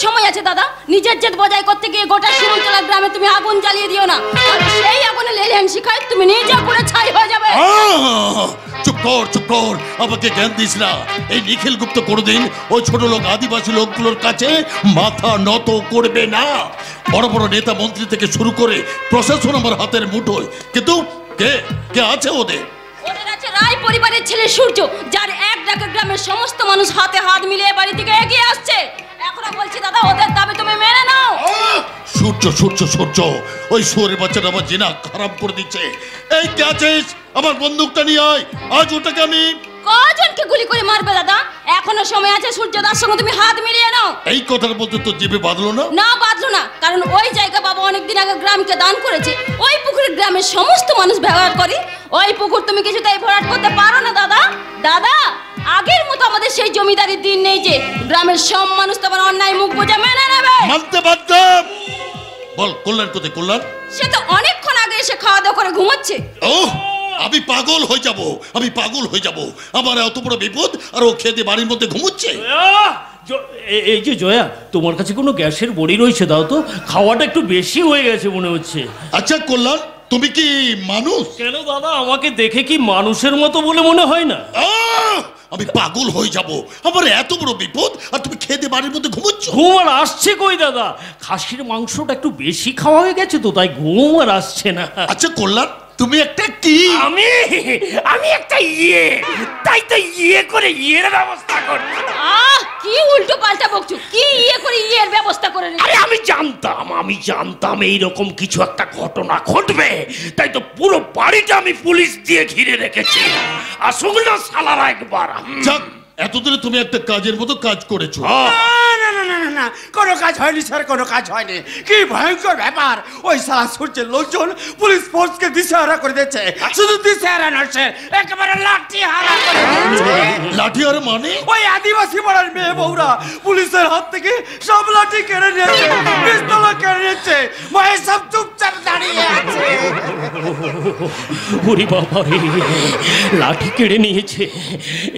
সময় আছে দাদা। নিজের জেদ বজায় করতে গিয়ে গোটা শিমুলতলা গ্রামে তুমি আগুন জ্বালিয়ে দিও না। সেই আগুনে লেলিহান শিখায় তুমি নিজে পুরো ছাই হয়ে যাবে। চুপ কর, আমাকে জ্ঞান দিস না। এই নিখিল গুপ্ত কোনোদিন ওই ছোট লোক আদিবাসী লোকগুলোর কাছে মাথা নত করবে না। বড় বড় নেতা মন্ত্রী থেকে শুরু করে প্রশাসন আমার হাতের মুঠোয়। কিন্তু কে আছে ওদের? রায় পরিবারের ছেলে সূর্য, যার এক ডাকে গ্রামের সমস্ত মানুষ হাতে হাত মিলিয়ে বাড়ি থেকে এগিয়ে আসছে। এখনো বলছি দাদা, ওদের দাবি তুমি মেনে নাও। সূর্য ওই শুয়োরের বাচ্চাটা আমার জিনা খারাপ করে দিচ্ছে। এই কে আছিস? আমার বন্দুকটা নিয়ে আয়। আজ ওটাকে আমি কজনকে গুলি করে মারবে দাদা? এখনো সময় আছে। সূর্যদার সঙ্গে তুমি হাত মিলিয়ে নাও। এই কথার বলতে তো জিভে বাঁধলো না? না বাঁধলো না, কারণ ওই জায়গা বাবা অনেকদিন আগে গ্রামকে দান করেছে। ওই পুকুরে গ্রামের সমস্ত মানুষ ব্যবহার করে। ওই পুকুর তুমি কিছুতেই ভরাট করতে পারো না দাদা। আগের মতো আমাদের সেই জমিদারির দিন নেই যে গ্রামের সব মানুষ তোমার অন্যায় মুখ বুজে মেনে নেবে। মানতে বাধ্য। বল কল্যাণ কোথায়? কল্যাণ সে তো অনেকক্ষণ আগে এসে খাওয়া দাওয়া করে ঘুমাচ্ছে। আমি পাগল হয়ে যাব। আমার এত বড় বিপদ আর ও খেতে বাড়ির মধ্যে ঘুমোচ্ছে। এই যে জয়া, তোমার কাছে কোনো গ্যাসের বড়ি রয়েছে? দাও তো, খাওয়াটা একটু বেশি হয়ে গেছে মনে হচ্ছে। আচ্ছা কল্যাণ, তুমি কি মানুষ? কেন দাদা, আমাকে দেখে কি মানুষের মতো বলে মনে হয় না? আমি পাগল হয়ে যাব। আমার এত বড় বিপদ আর তুমি খেতে বাড়ির মধ্যে ঘুমোচ্ছ। ঘুম আর আসছে কই দাদা? খাসির মাংসটা একটু বেশি খাওয়া হয়ে গেছে তো, তাই ঘুম আর আসছে না। আচ্ছা কল্যাণ, তুমি একটা কি? আমি একটা তাই তো করে ইয়ের ব্যবস্থা করছি। কি উল্টো পাল্টা বকছো? কি করে ইয়ের ব্যবস্থা করে? আরে আমি জানতাম এইরকম কিছু একটা ঘটনা ঘটবে, তাই তো পুরো বাড়িটা আমি পুলিশ দিয়ে ঘিরে রেখেছি। আসুক না শালারা একবার। যাক, এতদিনে তুমি একটা কাজের মতো কাজ করেছো। না, কোনো কাজ হয়নি স্যার, কোনো কাজ হয়নি। কি ভয়ঙ্কর ব্যাপার! ওই সারা সূর্যের লোকজন পুলিশ ফোর্সকে দিশেহারা করে দিচ্ছে। শুধু দিশেহারা নয় স্যার, একেবারে লাঠিহারা করে দিচ্ছে। লাঠিহারা মানে? ওই আদিবাসী পাড়ার মেয়ে বউরা পুলিশের হাত থেকে সব লাঠি কেড়ে নিয়েছে, পিস্তল কেড়ে নিয়েছে। ভয়ে সব চুপচাপ দাঁড়িয়ে আছে। ওরে বাবা রে, লাঠি কেড়ে নিয়েছে।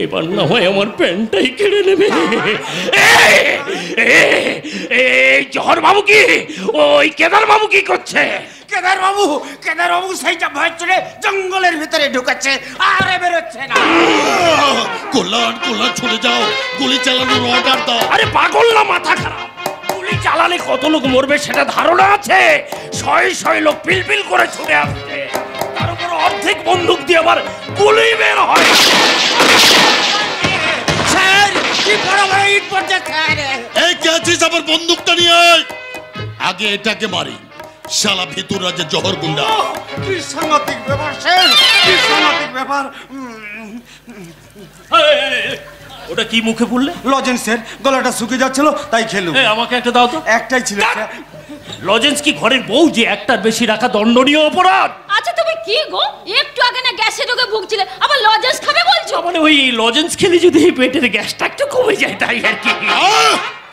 এবার না হয় আমার প্যান্টটাই কেড়ে নেবে। জহর বাবু কি, ওই কেদার বাবু কি করছে? কেদার বাবু সেইটা ভয় চলে জঙ্গলের ভিতরে ঢুকাচ্ছে, আরে বেরোচ্ছে না। কল্যাণ চলে যাও, গুলি চালানোর অর্ডার দাও। আরে পাগল না মাথা খারাপ? গুলি চালালে কত লোক মরবে সেটা ধারণা আছে? শয়ে লোক পিলপিল করে ছুটে আসছে, তার উপর অর্ধেক বন্দুক দিয়ে আবার গুলি বের হয়। স্যার কি বড় বড় ইট পড়ছে স্যার। এই কে আছিস? আমার বন্দুকটা নিয়ে আয়। আগে এটাকে মারি, শালা ভিতর রাজ্যের জহর গুন্ডা। কি সাংঘাতিক ব্যাপার স্যার, কি সাংঘাতিক ব্যাপার। ওটা কি মুখে পড়লে? লজেন্স স্যার, গলাটা শুকিয়ে যাচ্ছিল তাই খেলুম। আমাকে একটা দাও তো। একটাই ছিল স্যার। লজেন্স কি ঘরের বউ যে একটার বেশি রাখা দণ্ডনীয় অপরাধ? আচ্ছা তুমি কি গো, একটু আগে না গ্যাসের রোগে ভুগছিলে, আবার লজেন্স খাবে বলছো? মানে ওই লজেন্স খেলে যদি পেটের গ্যাসটা একটু কমে যায় তাই আর কি।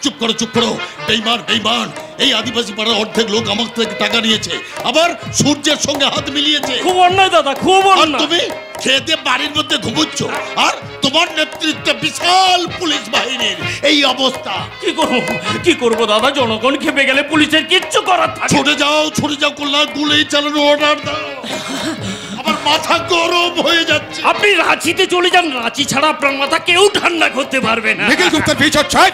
চুপ করো বেঈমান। এই আদিবাসী পাড়ার অর্ধেক লোক আমার থেকে টাকা নিয়েছে, আবার সূর্যের সঙ্গে হাত মিলিয়েছে। খুব অন্যায় দাদা, খুব অন্যায়। তুমি খেতে বাড়ির মধ্যে ঘুমোচ্ছ, আর তোমার নেতৃত্বে বিশাল পুলিশ বাহিনীর এই অবস্থা। কি করবো দাদা? জনগণ খেপে গেলে পুলিশের কিচ্ছু করার থাকে। ছুটে যাও কল্যাণ, গুলি চালানোর অর্ডার দাও। আমার মাথা গরম হয়ে যাচ্ছে। আপনি রাঁচিতে চলে যান, রাঁচি ছাড়া আপনার মাথা কেউ ঠান্ডা করতে পারবে না। নিখিল গুপ্তের বিচার চাই।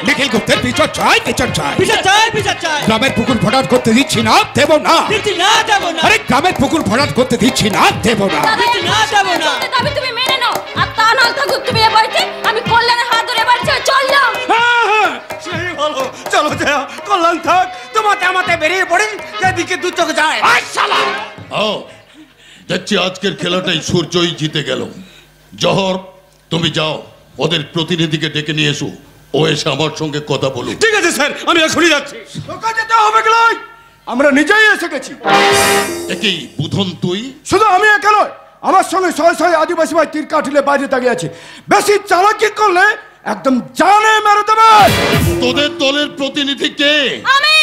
নিখিল গুপ্তের বিচার চাই। গ্রামের পুকুর ভরাট করতে দিচ্ছি না, দেব না। আরে গ্রামের পুকুর ভরাট করতে দিচ্ছি না, দেব না। দাবি তুমি মেনে নাও, আর তা না থাকুক তুমি এ বাড়িতে। আমি কল্যাণের হাত ধরে বাড়ি ছেড়ে চল যাও। সেই ভালো, চলো যাও। কল্যাণ থাক, তোমাতে বেরিয়ে পড়ি যেদিকে দু চোখ যায়। দেখছি আজকের খেলাটাই সূর্যই জিতে গেল। জহর, তুমি যাও, ওদের প্রতিনিধিকে ডেকে নিয়ে এসো। ও এসে আমার সঙ্গে কথা বলুক। ঠিক আছে স্যার, আমি এখনই যাচ্ছি। তোকে যেতে হবে কি? আমরা নিজেই এসে গেছি। একই বুধন তুই? শুধু আমি একা নয়, আমার সঙ্গে শয়ে আদিবাসী ভাই তীর কাঠিলে বাইরে দাঁড়িয়ে আছে। বেশি চালাকি করলে একদম জানে মেরে দেবে। তোদের দলের প্রতিনিধি কে? আমি।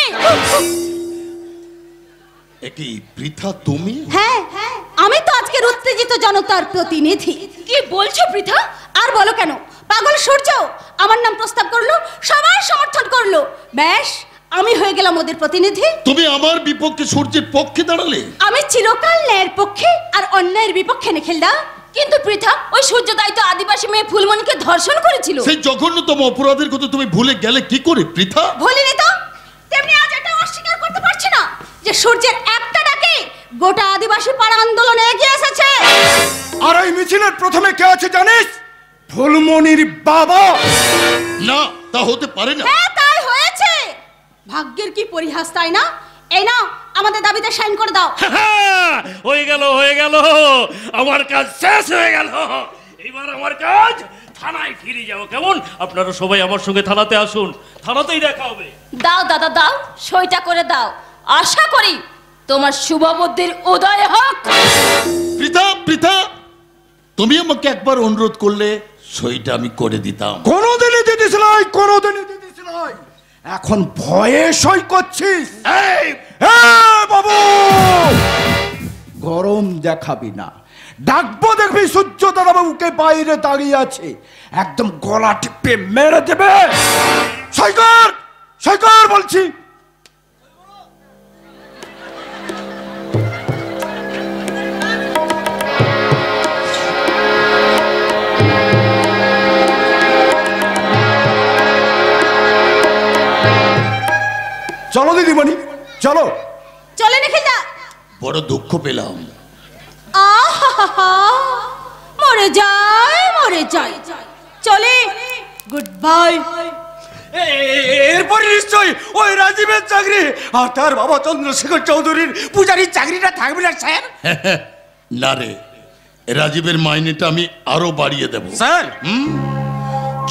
একই পৃথা তুমি? হ্যাঁ, আমি তো আজকের উত্তেজিত জনতার প্রতিনিধি। কি বলছো পৃথা? আর বলো কেন? পাগল সূর্য, আমার নাম প্রস্তাব করলো, সবাই সমর্থন করলো, ব্যাস আমি হয়ে গেলাম ওদের প্রতিনিধি। তুমি আমার বিপক্ষে সূর্যের পক্ষে দাঁড়ালে। আমি চিরকাল ন্যায়ের পক্ষে আর অন্যায়ের বিপক্ষে নিখিলদা। কিন্তু পৃথা, ওই সূর্যোদয় তো আদিবাসী মেয়ে ফুলমণিকে ধর্ষণ করেছিল। সেই জঘন্যতম অপরাধের কথা তুমি ভুলে গেলে কি করে পৃথা? ভুলিনি তো, তেমনি আজ এটা অস্বীকার করতে পারছি না যে সূর্যের একটা ডাকে গোটা আদিবাসী পাড়া আন্দোলনে এগিয়ে এসেছে। আর এই মিছিলের প্রথমে কে আছে জানিস? ফুলমণির বাবা। না, তা হতে পারে না। হ্যাঁ, তাই হয়েছে। ভাগ্যের কি পরিহাস, তাই না? এই নাও, আমাদের দাবিতে সাইন করে দাও। হয়ে গেল, হয়ে গেল, আমার কাজ শেষ হয়ে গেল। এবার আমার কাজ থানায় ফিরে যাবো। কেমন? আপনারা সবাই আমার সঙ্গে থানাতে আসুন, থানাতেই দেখা হবে। দাও দাদা দাও, সইটা করে দাও। আশা করি তোমার শুভ বুদ্ধির উদয় হোক। পৃথা, পৃথা, তুমি আমাকে একবার অনুরোধ করলে সইটা আমি করে দিতাম। কোনোদিনই দিতিস নাই, কোনোদিনই দিতিস নাই। এখন ভয়ে সই করছিস? এই বাবু, গরম দেখাবি না। ডাকবো, দেখবি সূর্য দাদা বাবুকে বাইরে দাঁড়িয়ে আছে, একদম গলা টিপে মেরে দেবে। সই কর, সই কর বলছি। চলো দিদিমণি, চলো। চলে নিখিলদা। বড় দুঃখ পেলাম। আহা, মরে যায়, মরে যায়। চলে, গুড বাই। এরপরে নিশ্চয়ই ওই রাজীবের চাকরি আর তার বাবা চন্দ্রশেখর চৌধুরীর পূজারীর চাকরিটা থাকবে না স্যার? না রে, রাজীবের মাইনেটা আমি আরো বাড়িয়ে দেব স্যার।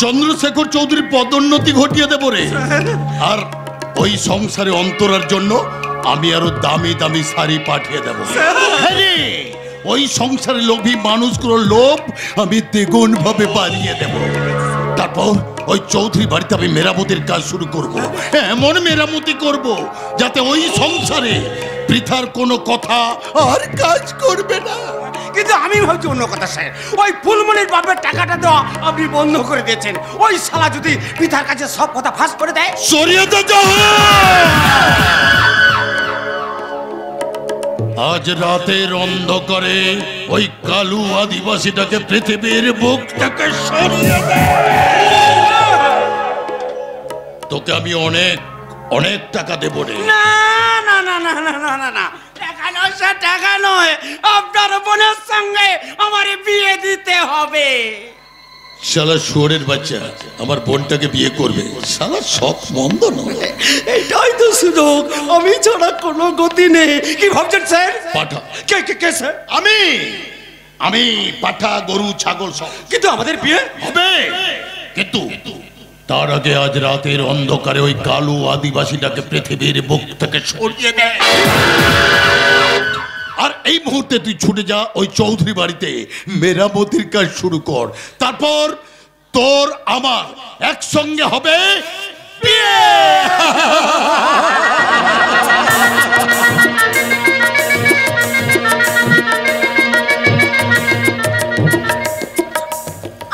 চন্দ্রশেখর চৌধুরীর পদোন্নতি ঘটিয়ে দেব রে। আর ওই সংসারে অন্তরার জন্য আমি আরো দামি দামি শাড়ি পাঠিয়ে দেব। ওই সংসারে লোভী মানুষগুলোর লোভ আমি দ্বিগুণ ভাবে বাড়িয়ে দেব। তারপর ওই চৌধুরী বাড়িতে আমি মেরামতির কাজ শুরু করব। এমন মেরামতি করব যাতে ওই সংসারে পৃথার কোনো কথা আর কাজ করবে না। কিন্তু আমি ভাবছি অন্য কথা স্যার। ওই ফুলমণির বাপের টাকাটা দেওয়া আপনি বন্ধ করে দিয়েছেন। ওই শালা যদি পিতার কাছে সব কথা ফাঁস করে দেয়, সরিয়ে তো যাও। আজ রাতের অন্ধকারে ওই কালু আদিবাসীটাকে পৃথিবীর বুক থেকে সরিয়ে দে। তোকে আমি অনেক অনেক টাকা দেব রে। না না না না না না না না, টাকা নয় স্যার, টাকা নয়। আপনার বোনের সঙ্গে আমার বিয়ে দিতে হবে। শালা শুয়োরের বাচ্চা আমার বোনটাকে বিয়ে করবে? শালা সব মন্দ নয়। এটাই তো সুযোগ, আমি ছাড়া কোনো গতি নেই। কি ভাবছেন স্যার? পাঠা। কে কে কে স্যার? আমি আমি পাঠা, গরু, ছাগল সব। কিন্তু আমাদের বিয়ে হবে, কিন্তু তার আগে আজ রাতের অন্ধকারে ওই কালু আদিবাসীটাকে পৃথিবীর বুক থেকে সরিয়ে দেয়। আর এই মুহূর্তে তুই ছুটে যা ওই চৌধুরী বাড়িতে, মেরামতির কাজ শুরু কর। তারপর তোর আমার একসঙ্গে হবে বিয়ে।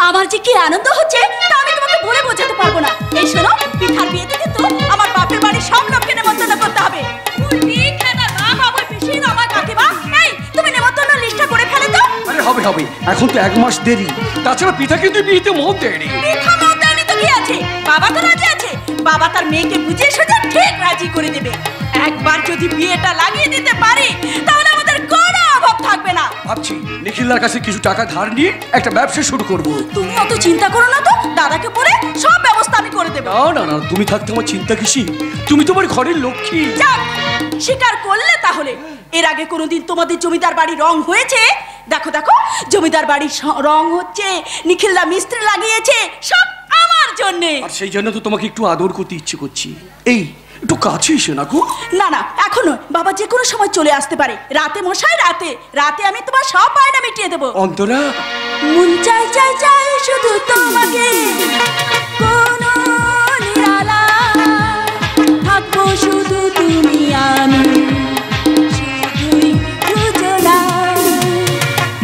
আমার যে কি আনন্দ হচ্ছে তা আমি তোমাকে বলে বোঝাতে পারবো না। এই শোনো, পিঠার বিয়েতে কিন্তু আমার বাপের বাড়ির সব লোককে নেমন্তন্ন করতে হবে। তুমি নেমন্তন্ন লিস্টটা করে ফেলে তো। আরে হবে হবে, এখন তো 1 মাস দেরি। তাছাড়া পিঠা কিন্তু বিয়েতে মত দেয়নি। পিঠা মত দেয়নি তো কি আছে? বাবা তো রাজি আছে। বাবা তার মেয়েকে বুঝিয়ে সোজা ঠিক রাজি করে দেবে। একবার যদি বিয়েটা লাগিয়ে দিতে পারি তাহলে আমাদের কোনো অভাব থাকবে না। ভাবছি নিখিলদার কাছে কিছু টাকা ধার নিয়ে একটা ব্যবসা শুরু করব। তুমি অত চিন্তা করো না তো, দাদাকে বলে সব ব্যবস্থা আমি করে দেব। না না না, তুমি থাকতে আমার চিন্তা কিসি? তুমি তোমার ঘরের লক্ষ্মী। যাক, স্বীকার করলে তাহলে। এর আগে কোনোদিন তোমাদের জমিদার বাড়ি রং হয়েছে? দেখো দেখো, জমিদার বাড়ির রং হচ্ছে, নিখিলদা মিস্ত্রি লাগিয়েছে, সব আমার জন্য। আর সেই জন্য তো তোমাকে একটু আদর করতে ইচ্ছে করছি। এই একটু কাছে এসে না গো। না না, এখনো বাবা যে কোনো সময় চলে আসতে পারে। রাতে মশাই, রাতে রাতে আমি তোমার সব বায়না মিটিয়ে দেবো। অন্তরা, মন চাই চাই চাই শুধু তোমাকে, কোনো নিরালা থাকবো শুধু তুমি আমি, শুধুই দুজনা।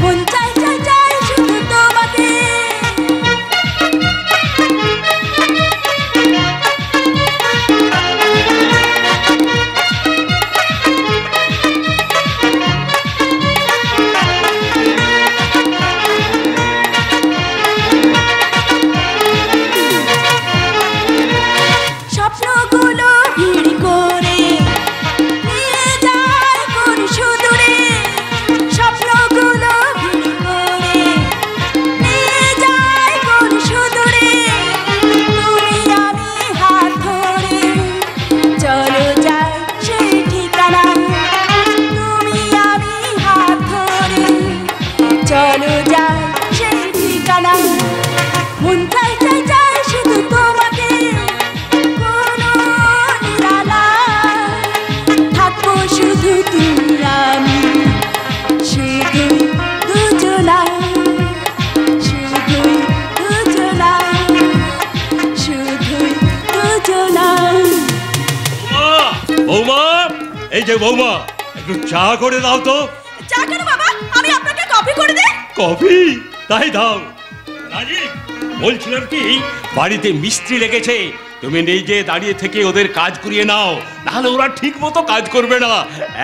মন চাই চাই চাই শুধু তোমাকে। যে বৌমা, একটু চা করে দাও তো। চা কেন বাবা, আমি আপনাকে কফি করে দেই। কফি? তাই দাও। রাজীব, বলছিলাম কি, বাড়িতে মিস্ত্রি লেগেছে, তুমি নিজে দাঁড়িয়ে থেকে ওদের কাজ করিয়ে নাও, নাহলে ওরা ঠিক মতো কাজ করবে না।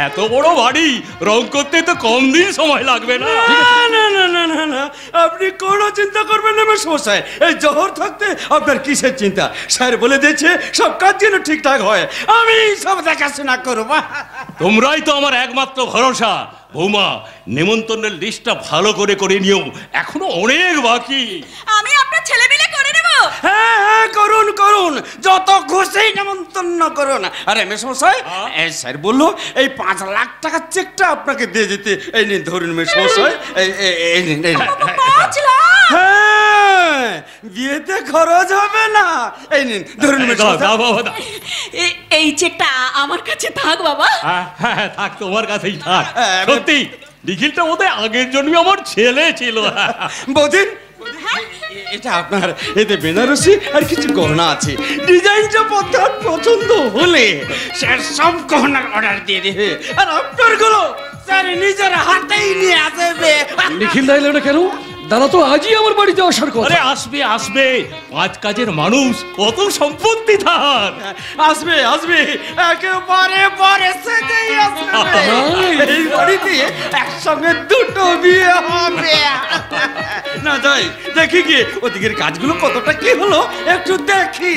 এত বড় বাড়ি রং করতে তো কম দিন সময় লাগবে না। না না না না না, আপনি কোনো চিন্তা করবেন না মেসমশাই। এই জহর থাকতে আপনার কিসের চিন্তা? স্যার বলে দিয়েছে সব কাজ যেন ঠিকঠাক হয়, আমি সব দেখাশোনা করবো। তোমরাই তো আমার একমাত্র ভরসা। বৌমা, নেমন্তন্নের লিস্টটা ভালো করে করে নিও, এখনো অনেক বাকি। আমি আপনার ছেলে মিলে করে নেব। হ্যাঁ হ্যাঁ, করুন করুন, যত খুশি নেমন্তন্ন করুন। আরে মেসমশাই, এই স্যার বললো এই 5 লাখ টাকার চেকটা আপনাকে দিয়ে যেতে। এই নিন ধরুন মেসমশাই, এই নিন। 5 লাখ? হ্যাঁ, বিয়েতে খরচ হবে না। এই নিন ধরুন মেসমশাই। এই চেকটা আমার কাছে থাক বাবা। হ্যাঁ, থাক, তোমার কাছেই থাক। সত্যি নিখিলটা বোধ হয় আগের জন্মে আমার ছেলে ছিল। বৌদিন, এটা আপনার, এতে বেনারসি আর কিছু গহনা আছে। ডিজাইনটা আপনার পছন্দ হলে স্যার সব গহনার অর্ডার দিয়ে দেবে, আর আপনার গুলো স্যার নিজের হাতেই নিয়ে আসবে। নিখিল দা এলো না কেন? দাদা তো আজই আমার বাড়িতে আসার কথা। আরে আসবে আসবে, 5 কাজের মানুষ, কত সম্পত্তি তার। আসবে আসবে, একেবারে পরে সেটাই আসবে। এই বাড়িতে একসঙ্গে 2টো বিয়ে হবে। না যাই দেখি কি ওদিকের কাজগুলো কতটা কি হলো, একটু দেখি।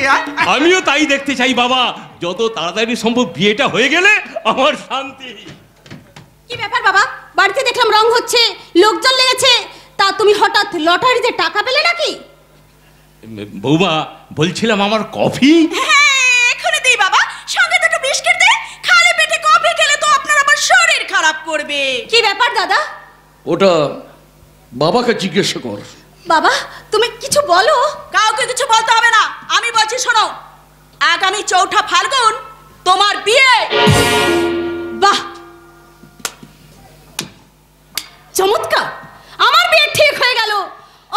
আমিও তাই দেখতে চাই বাবা, যত তাড়াতাড়ি সম্ভব বিয়েটা হয়ে গেলে আমার শান্তি। কি ব্যাপার বাবা, বাড়িতে দেখলাম রং হচ্ছে, লোকজন লেগেছে, তা তুমি হঠাৎ লটারিতে টাকা পেলে নাকি? বৌমা, বলছিলাম আমার কফি। হ্যাঁ, এখনই দিই বাবা, সঙ্গে দুটো বিস্কিট দে। খালি পেটে কফি খেলে তো আপনার আবার শরীর খারাপ করবে। কি ব্যাপার দাদা? ওটা বাবাকে জিজ্ঞেস কর। বাবা, তুমি কিছু বলো। কাউকে কিছু বলতে হবে না, আমি বলছি শোনো। আগামী 4ঠা ফাল্গুন তোমার বিয়ে। বাহ, চমৎকার, আমার বিয়ে ঠিক হয়ে গেল,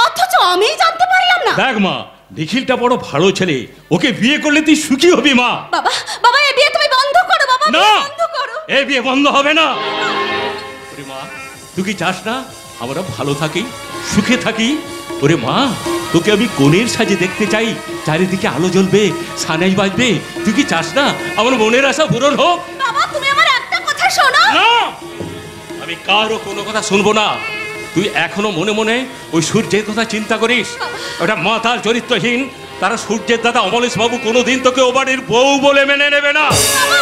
অথচ আমি জানতে পারলাম না। দেখ মা, নিখিলটা বড় ভালো ছেলে, ওকে বিয়ে করলে তুই সুখী হবি মা। বাবা বাবা, এই বিয়ে তুমি বন্ধ করো বাবা, না, বন্ধ করো। এই বিয়ে বন্ধ হবে না। ওরে মা, তুই কি চাস না আমরা ভালো থাকি, সুখে থাকি? ওরে মা, তোকে আমি কোণের সাজে দেখতে চাই, চারিদিকে আলো জ্বলবে, সানাই বাজবে। তুই কি চাস না আমার মনের আশা পূরণ হোক? বাবা, তুমি আমার একটা কথা শোনো। না, আমি কারো কোনো কথা শুনবো না। তুই এখনো মনে মনে ওই সূর্যের কথা চিন্তা করিস। ওটা মাতার চরিত্রহীন। তারা সূর্যের দাদা অমলেশ বাবু কোনোদিন তোকে ও বাড়ির বউ বলে মেনে নেবে না।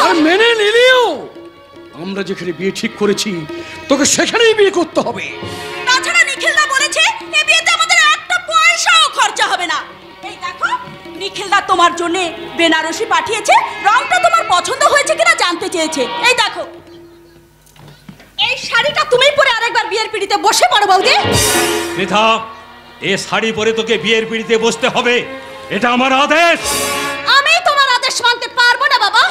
আর মেনে নিলেও আমরা যেখানে বিয়ে ঠিক করেছি তোকে সেখানেই বিয়ে করতে হবে। তাছাড়া নিখিলদা বলেছে এই বিয়েতে আমাদের একটা পয়সাও খরচা হবে না। এই দেখো, নিখিলদা তোমার জন্য বেনারসি পাঠিয়েছে, রংটা তোমার পছন্দ হয়েছে কিনা জানতে চেয়েছে। এই দেখো, এই শাড়িটা তুমি পরে আরেকবার বিয়ের পিড়িতে বসে পড়ো বৌদি। বৃথা, এ শাড়ি পরে তোকে বিয়ের পিড়িতে বসতে হবে, এটা আমার আদেশ। আমি তোমার আদেশ মানতে পারবো না বাবা।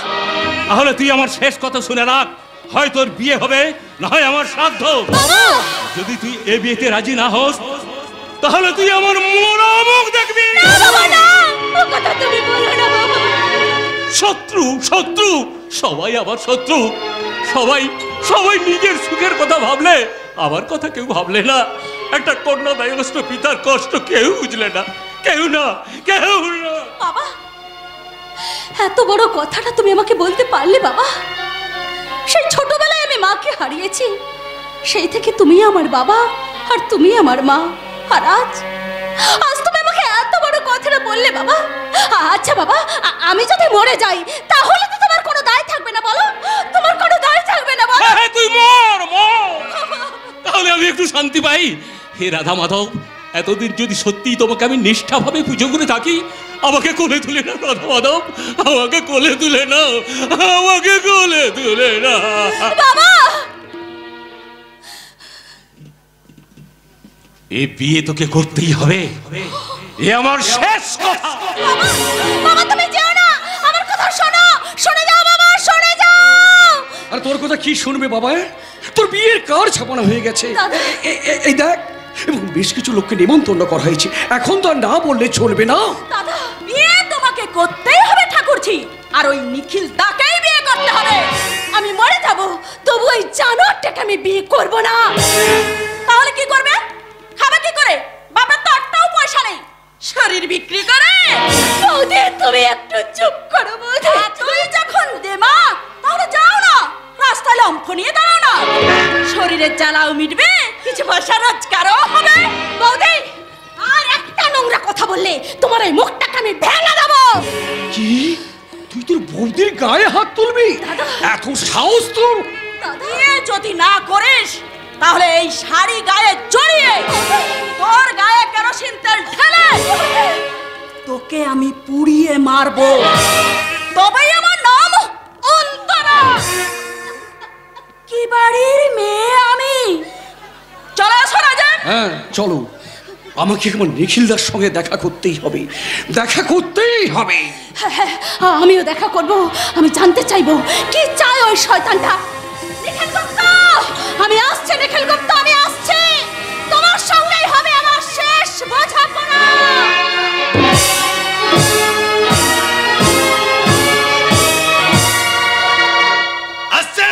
তাহলে তুই আমার শেষ কথা শুনে রাখ, হয় তোর বিয়ে হবে, না হয় আমার শ্রাদ্ধ। যদি তুই এ বিয়েতে রাজি না হোস, তাহলে তুই আমার মরা মুখ দেখবি। না বাবা, না, ও কথা তুমি বলো না বাবা। শত্রু শত্রু, সবাই আবার শত্রু। সবাই সবাই নিজের সুখের কথা ভাবলে, আমার কথা কেউ ভাবলে না। একটা কন্যা দায়গ্রস্ত পিতার কষ্ট কেউ বুঝলে না, কেউ না, কেউ না। বাবা, এত বড় কথাটা তুমি আমাকে বলতে পারলে বাবা? সেই ছোটবেলায় আমি মাকে হারিয়েছি, সেই থেকে তুমি আমার বাবা আর তুমি আমার মা। আর আজ তুমি আমাকে এত বড় কথাটা বললে বাবা। আচ্ছা বাবা, আমি যদি মরে যাই তাহলে তো তোমার কোনো দায় থাকবে না, বলো? তোমার কোনো দায় থাকবে না বলো? হ্যাঁ, তুই মর মর, তাহলে আমি একটু শান্তি পাই। হে রাধা মাধব, এতদিন যদি সত্যি তোমাকে আমি নিষ্ঠাভাবে পুজো করে থাকি, আমাকে কোলে তুলে না রাধা মাধব, আমাকে কোলে তুলে না, আমাকে কোলে তুলে না বাবা। এই বিয়ে তোকে করতেই হবে, এ আমার শেষ কথা। বাবা, বাবা তুমি যেও না, আমার কথা শোনো, শুনে যাও বাবা, শুনে যাও। আর তোর কথা কি শুনবে বাবা? তোর বিয়ের কার্ড ছাপানো হয়ে গেছে, দাদা। এই দেখ, এবং বেশ কিছু লোককে নিমন্ত্রণ করা হয়েছে। এখন তো আর না বললে চলবে না। দাদা, বিয়ে তোমাকে করতেই হবে ঠাকুরছি, আর ওই নিখিল দাকেই বিয়ে করতে হবে। আমি মরে যাব জানোয়ারটাকে আমি বিয়ে করব না। তাহলে কি করবে? খাবে কি করে? বাবার তো একটাও পয়সা নেই, শরীর বিক্রি করে। বৌদি তুমি একটু চুপ করো বৌদি। তুই যখন দেমা তাহলে যাও না, রাস্তায় লম্ফ নিয়ে দাঁড়াও না, শরীরের জ্বালাও মিটবে, কিছু পয়সা রোজগারও হবে। বৌদি আর একটা নোংরা কথা বললে তোমার এই মুখটাকে আমি ভেঙে দেবো। কি তুই তোর বৌদির গায়ে হাত তুলবি? এত সাহস তোর? দাদা যদি না করিস তাহলে এই শাড়ি গায়ে জড়িয়ে তোর গায়ে কেরোসিন তেল ঢেলে তোকে আমি পুড়িয়ে মারবো, তবেই আমার নাম অন্তরা। কি বাড়ির মেয়ে আমি। চলো আসো রাজন। হ্যাঁ চলো, আমাকে আমার নিখিলদার সঙ্গে দেখা করতেই হবে, দেখা করতেই হবে। হ্যাঁ, আমিও দেখা করব। আমি জানতে চাইবো কি চায় ওই শয়তানটা। নিখিল গুপ্ত, আমি আসছি। নিখিল গুপ্ত, আমি আসছি। তোমার সঙ্গেই হবে আমার শেষ বোঝাপড়া। আসছে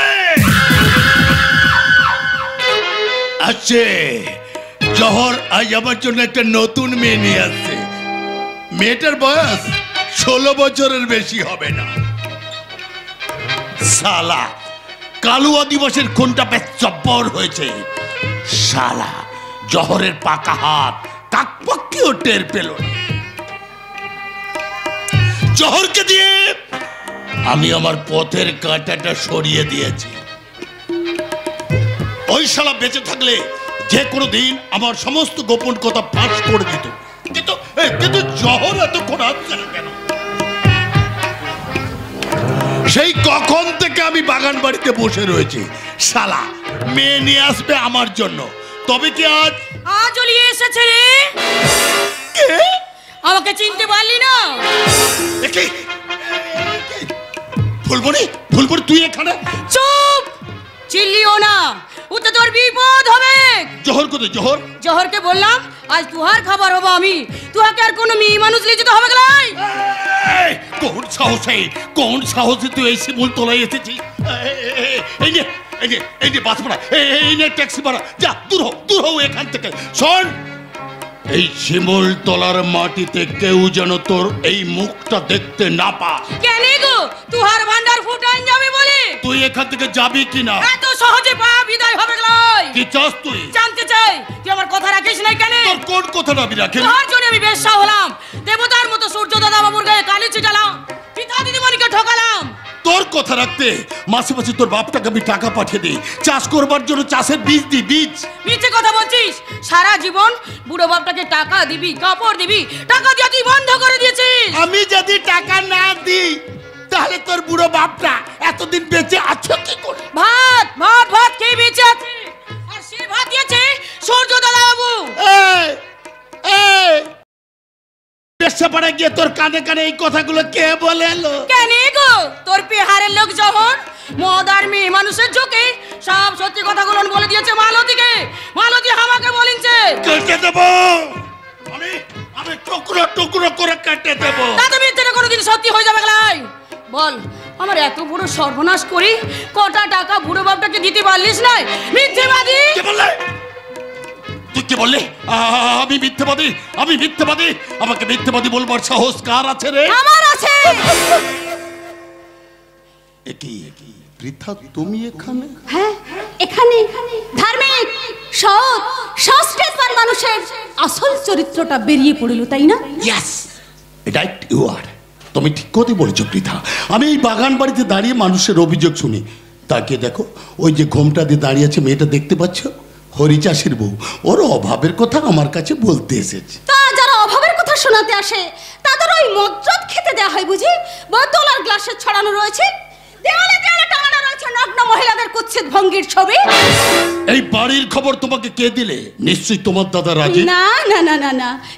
আসছে জহর আজ আমার জন্য একটা নতুন মেয়ে নিয়ে আসছে। মেয়েটার বয়স 16 বছরের বেশি হবে না। শালা কালুয়া দিবসের খুনটা বেশ জব্বর হয়েছে। শালা জহরের পাকা হাত কাকপক্ষীও টের পেল না। জহরকে দিয়ে আমি আমার পথের কাঁটাটা সরিয়ে দিয়েছি। ওই শালা বেঁচে থাকলে যে কোনো দিন আমার সমস্ত গোপন কথা ফাঁস করে দিত, কিন্তু জহর এতক্ষণ আসছে না কেন? সেই কখন থেকে আমি বাগান বাড়িতে বসে রয়েছি। শালা মেয়ে নিয়ে আসবে আমার জন্য, তবে কি আজ চলিয়ে এসেছে রে। কে? আমাকে চিনতে পারলি না? ফুলবনি, তুই এখানে? চুপ, চিল্লিও না, ওতে তোর বিপদ হবে। জহর কোথায়? জহরকে বললাম আজ তুহার খাবার হবো আমি। তুহাকে আর কোনো মেয়ে মানুষ নিয়ে যেতে হবে গলাই। কোন সাহসে তুই এই শিমুল তোলাই এসেছিস? এই যে বাস ভাড়া, এই নে ট্যাক্সি ভাড়া, যা দূর হও এখান থেকে। শোন, এই শিমুল তলার মাটিতে কেউ যেন তোর এই মুখটা দেখতে না পা। কেন গো, তুহার ভান্ডার ফুটান যাবে বলে? তুই এখান থেকে যাবি কিনা? এত সহজে পা বিদায় হবে গলাই? কি চাস তুই? জানতে চাই তুই আমার কথা রাখিস নাই কেন? তোর কোন কথাটা আমি রাখি? তোর জন্য আমি বেশ্যা হলাম, দেবতার মতো সূর্য দাদা বাবুর গায়ে কালি ছিটালাম, পিতা দিদিমণিকে ঠকালাম। তোর কথা রাখতে মাসে মাসে তোর বাপটাকে আমি টাকা পাঠিয়ে দিই চাষ করবার জন্য, চাষের বীজ দিই। মিথ্যে কথা বলছিস। সারা জীবন বুড়ো বাপটাকে টাকা দিবি, কাপড় দিবি, টাকা দিয়ে তুই বন্ধ করে দিয়েছিস। আমি যদি টাকা না দিই তাহলে তোর বুড়ো বাপটা এতদিন বেঁচে আছে কি করে? ভাত খেয়ে বেঁচে আছে, আর সে ভাত দিয়েছে সূর্য দাদা বাবু। পেশাপাড়া গিয়ে তোর কানে কানে এই কথাগুলো কে বলে এলো? কেন গো, তোর বিহারের লোক যখন মদ আর মেয়ে মানুষের ঝোঁকে সব সত্যি কথাগুলো বলে দিয়েছে মালতীকে। মালতী আমাকে বলিনছে কেটে দেব আমি টুকরো করে কেটে দেব। তাতে মিথ্যেটা কোনোদিন সত্যি হয়ে যাবে গলাই। বল, আমার এত বড় সর্বনাশ করি কটা টাকা বুড়ো বাপটাকে দিতে পারলিস না? মিথ্যেবাদী। তুই কে বললি আমি মিথ্যেবাদী? আমাকে মিথ্যেবাদী বলবার সাহস কার আছে রে? আমার আছে। একই বৃথা তুমি এখানে? হ্যাঁ, এখানে ধার্মিক সৎ সংস্কৃতবান মানুষের আসল চরিত্রটা বেরিয়ে পড়ল, তাই না? Yes, right you are. তুমি ঠিক কথাই বলেছো বৃথা। আমি এই বাগান বাড়িতে দাঁড়িয়ে মানুষের অভিযোগ শুনি। তাকে দেখো, ওই যে ঘোমটা দিয়ে দাঁড়িয়ে আছে মেয়েটা, দেখতে পাচ্ছ? হরিচাষির বউ। ওর অভাবের কথা আমার কাছে বলতে এসেছে। তা যারা অভাবের কথা শোনাতে আসে তাদের ওই মদ্যপ খেতে দেওয়া হয় বুঝি? বোতল আর গ্লাসে ছড়ানো রয়েছে, দেওয়ালে টাঙানো রয়েছে নগ্ন মহিলাদের কুৎসিত ভঙ্গির ছবি। এই বাড়ির খবর তোমাকে কে দিলে? নিশ্চয়ই তোমার দাদা রাজি। না,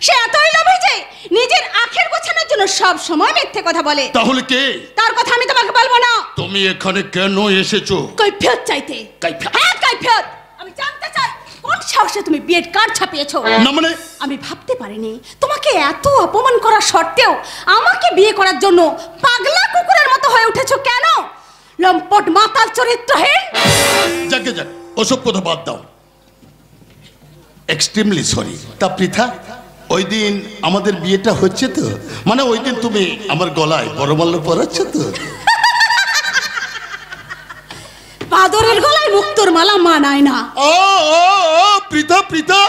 সে এতই লোভী যে নিজের আখের গোছানোর জন্য সব সময় মিথ্যে কথা বলে। তাহলে কে? তার কথা আমি তোমাকে বলবো না। তুমি এখানে কেন এসেছো? কৈফিয়ত চাইতে। কৈফিয়ত। আমি জানতে চাই কোন সাহসে তুমি বিয়ের কার্ড ছাপিয়েছো? না মানে? আমি ভাবতে পারিনি তোমাকে এত অপমান করা সত্ত্বেও আমাকে বিয়ে করার জন্য পাগলা কুকুরের মতো হয়ে উঠেছো। কেন? লম্পট মাতাল চরিত্রহীন। যাকে যাক, ওসব কথা বাদ দাও। Extremely sorry. তা পৃথা, ওই দিন আমাদের বিয়েটা হচ্ছে তো? মানে ওই দিন তুমি আমার গলায় বড়মাল্য পরাচ্ছ তো? বাদরের গলায় মুক্তোর মালা মানায় না। ও পৃথা, পৃথা,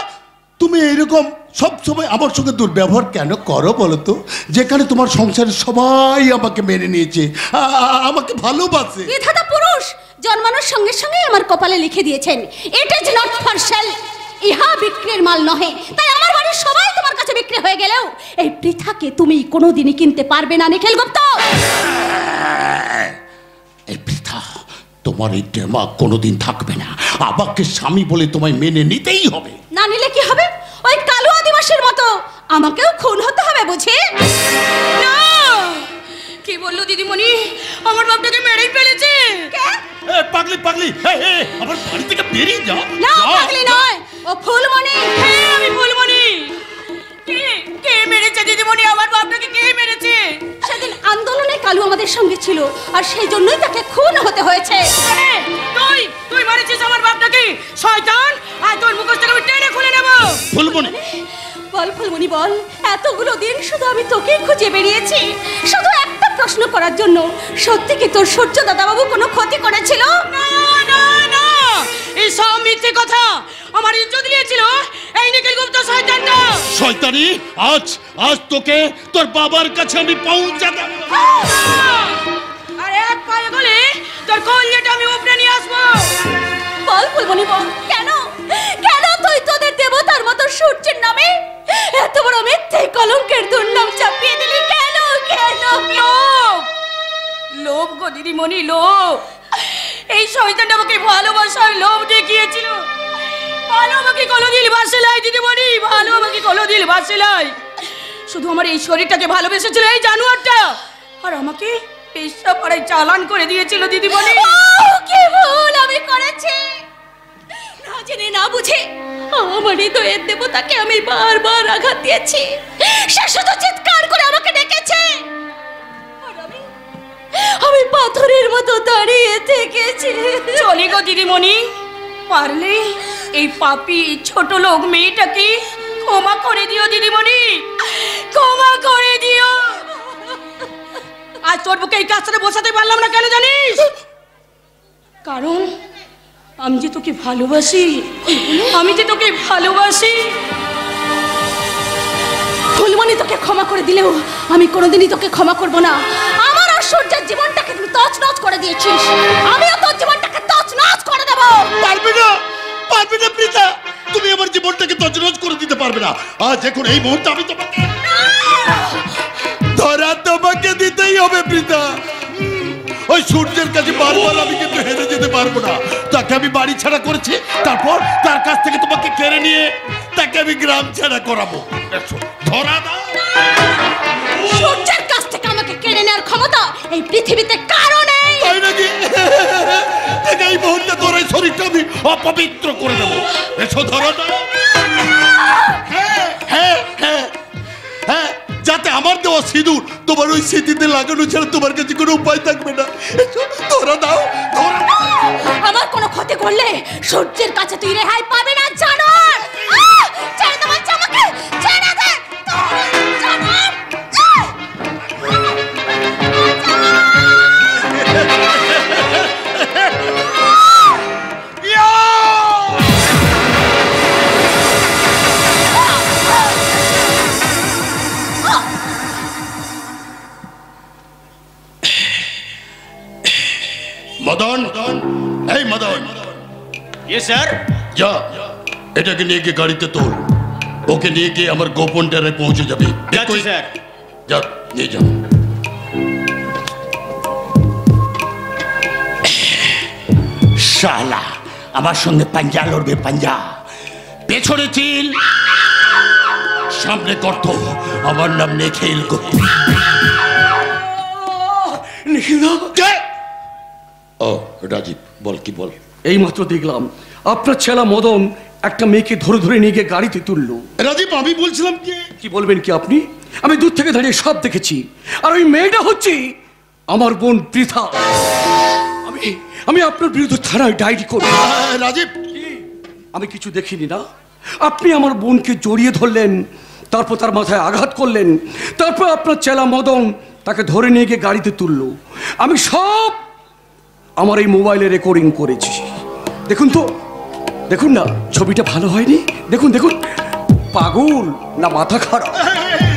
তুমি এইরকম সব সময় আমার সঙ্গে দুর্ব্যবহার কেন করো বলো তো? যেখানে তোমার সংসারের সবাই আমাকে মেনে নিয়েছে, আমাকে ভালোবাসে। বিধাতা পুরুষ জন্মানোর সঙ্গে সঙ্গে আমার কপালে লিখে দিয়েছেন, it is not for sale, ইহা বিক্রির মাল নহে। তাই আমার বাড়ির সবাই তোমার কাছে বিক্রি হয়ে গেলেও এই পৃথাকে তুমি কোনোদিনই কিনতে পারবে না নিখিল গুপ্ত। এই পৃথা, তোমার এই ডেমা কোনোদিন থাকবে না। আমাকে স্বামী বলে তোমায় মেনে নিতেই হবে। না নিলে কি হবে? ওই কালো আদিবাসীর মতো আমাকেও খুন হতে হবে বুঝি? না, কি বললো দিদিমণি, আমার বাপটাকে মেরেই ফেলেছে। পাগলি পাগলি, আমার বাড়ি থেকে বেরিয়ে যাও। না পাগলি নয়, ও ফুলমণি। হ্যাঁ আমি ফুলমণি। কে মেরেছে দিদিমণি? আমার বাপটাকে কে মেরেছে? সেদিন আন্দোলনে কালু আমাদের সঙ্গে ছিল, আর সেই জন্যই তাকে খুন হতে হয়েছে। তুই মারেছিস আমার বাপটাকে? শয়তান! আর তোর মুখোশটাকে আমি টেনে খুলে নেব। ফুলমণি, বল ফুলমণি বল, এতগুলো দিন শুধু আমি তোকেই খুঁজে বেরিয়েছি শুধু একটা প্রশ্ন করার জন্য, সত্যি কি তোর সূর্য দাদাবাবু কোনো ক্ষতি করেছিল? না না না, এই সব মিথ্যে কথা। আমার ইজ্জত দিয়েছিল এই নিখিল গুপ্ত শয়তানটা। শয়তানি, আজ তোকে তোর বাবার কাছে আমি পৌঁছে দেব। আর এক পায়ে গলে তোর কলিজাটা আমি উপরে নিয়ে আসবো। বল ফুলমণি বল, কেন কেন তুই তোদের দেবতার মতো সূর্যের নামে এত বড় মিথ্যে কলঙ্কের দুর্নাম চাপিয়ে দিলি? কেন কেন? লোভ গো দিদিমণি, লোভ। এই শয়তানটা আমাকে ভালোবাসার লোভ দেখিয়েছিল। ভালো আমাকে কোনোদিন বাসেলাই দিদিমণি, ভালো আমাকে কোনোদিন বাসেলাই। শুধু আমার এই শরীরটাকে ভালোবেসেছিল এই জানোয়ারটা, আর আমাকে পেশা পাড়ায় চালান করে দিয়েছিল দিদিমণি। কি ভুল আমি করেছি! না জেনে না বুঝে আমারই তো এর দেবতাকে আমি বারবার আঘাত দিয়েছি। সে শুধু চিৎকার করে আমাকে ডেকেছে, আর আমি পাথরের মতো দাঁড়িয়ে থেকেছি। চলে গো দিদিমণি, পারলে এই পাপী ছোট লোক মেয়েটাকে ক্ষমা করে দিও দিদিমণি, ক্ষমা করে দিও। আজ তোর বুকে এই কাজটা বসাতে পারলাম না কেন জানিস? কারণ আমি যে তোকে ভালোবাসি, আমি যে তোকে ভালোবাসি। ফুলমণি তোকে ক্ষমা করে দিলেও আমি কোনোদিনই তোকে ক্ষমা করব না। আমার আর সূর্যের জীবনটাকে তুই তছনছ করে দিয়েছিস, আমিও তোর জীবনটাকে তছনছ করে দেব। পারবে না, পারবে না পৃথা, তুমি আমার জীবনটাকে তছনছ করে দিতে পারবে না। আজ এখন এই মুহূর্তে আমি তোমাকে ধরা তোমাকে দিতেই হবে পৃথা। ওই সূর্যের কাছে বারবার আমি কিন্তু হেরে যেতে পারবো না। তাকে আমি বাড়ি ছাড়া করেছি, তারপর তার কাছ থেকে তোমাকে কেড়ে নিয়ে তাকে আমি গ্রাম ছাড়া করাবো। ধরা দাও। সূর্যের কাছ থেকে আমাকে কেড়ে নেওয়ার ক্ষমতা এই পৃথিবীতে কারো নেই। তাই নাকি? এই মুহূর্তে তোর এই শরীরটা আমি অপবিত্র করে দেবো। এসো, ধরা দাও। হ্যাঁ হ্যাঁ হ্যাঁ হ্যাঁ, যাতে আমার দেওয়া সিঁদুর তোমার ওই স্মৃতিতে লাগানো ছাড়া তোমার কাছে কোনো উপায় থাকবে না। ধরা দাও, ধরা দাও। আমার কোনো ক্ষতি করলে সূর্যের কাছে তুই রেহাই পাবি না জানোয়ার। ছেড়ে দে বলছি আমাকে, ছেড়ে দে জানোয়ার। মদন, এই মদন। ইয়ে স্যার। যা, এটাকে নিয়ে গিয়ে গাড়িতে তোল। ওকে নিয়ে গিয়ে আমার গোপন টেরায় পৌঁছে যাবে। যাচ্ছি স্যার। যা, নিয়ে যাও। শালা আমার সঙ্গে পাঞ্জা লড়বে, পাঞ্জা। পেছনে চিল, সামনে গর্ত। আমার নাম নিখিল গুপ্ত। নিখিল দা, ও রাজীব, বল কি বল। এই মাত্র দেখলাম আপনার ছেলা মদন একটা মেয়েকে ধরে ধরে নিয়ে গিয়ে গাড়িতে তুললো। রাজীব, আমি বলছিলাম কি বলবেন কি আপনি? আমি দূর থেকে দাঁড়িয়ে সব দেখেছি, আর ওই মেয়েটা হচ্ছে আমার বোন পৃথা। আমি আপনার বিরুদ্ধে থানায় ডায়েরি করব। রাজীব, আমি কিছু দেখিনি না? আপনি আমার বোনকে জড়িয়ে ধরলেন, তারপর তার মাথায় আঘাত করলেন, তারপর আপনার চেলা মদন তাকে ধরে নিয়ে গিয়ে গাড়িতে তুললো। আমি সব আমার এই মোবাইলে রেকর্ডিং করেছি। দেখুন তো, দেখুন না, ছবিটা ভালো হয়নি? দেখুন দেখুন, পাগল না মাথা খারাপ?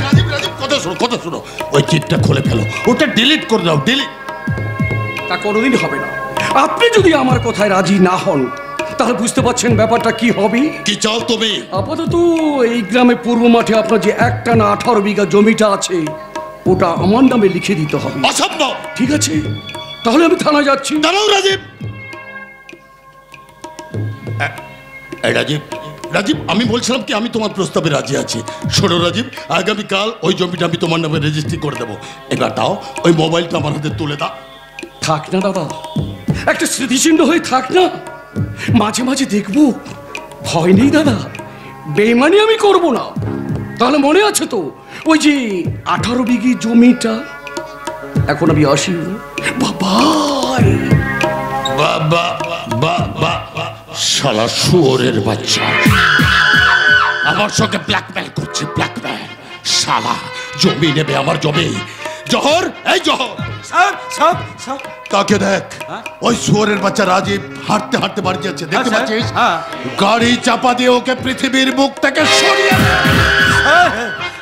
রাজীব রাজীব, কথা শোনো কথা শোনো, ওই চিপটা খুলে ফেলো, ওটা ডিলিট করে দাও, ডিলিট। তা কোনোদিন হবে না। আপনি যদি আমার কথায় রাজি না হন, তাহলে বুঝতে পারছেন ব্যাপারটা কি হবে। কি চাও তুমি? আপাতত এই গ্রামে পূর্ব মাঠে আপনার যে 18 বিঘা জমিটা আছে, ওটা আমার নামে লিখে দিতে হবে। অসম্ভব। ঠিক আছে, তাহলে আমি থানায় যাচ্ছি। দাঁড়াও রাজীব। রাজীব রাজীব, আমি বলছিলাম কি, আমি তোমার প্রস্তাবে রাজি আছি। শোনো রাজীব, আগামীকাল ওই জমিটা আমি তোমার নামে রেজিস্ট্রি করে দেবো। এবার দাও ওই মোবাইলটা আমার হাতে তুলে দাও। থাক না দাদা, একটা স্মৃতিচিহ্ন হয়ে থাক না, মাঝে মাঝে দেখবো। ভয় নেই দাদা, বেইমানি আমি করব না। তাহলে মনে আছে তো ওই যে 18 বিঘি জমিটা? এখন আমি আসি। বাবা বাবা বাবা, শালা শুয়োরের বাচ্চা আমার সঙ্গে ব্ল্যাকমেল করছে, ব্ল্যাকমেল। শালা জমি নেবে, আমার জমি। জহর, এই জহর, সব সব সব তাকে দেখ। ওই শুয়োরের বাচ্চা রাজীব হাঁটতে হাঁটতে বাড়ি যাচ্ছে, দেখতে পাচ্ছিস? গাড়ি চাপা দিয়ে ওকে পৃথিবীর মুখ থেকে সরিয়ে দে।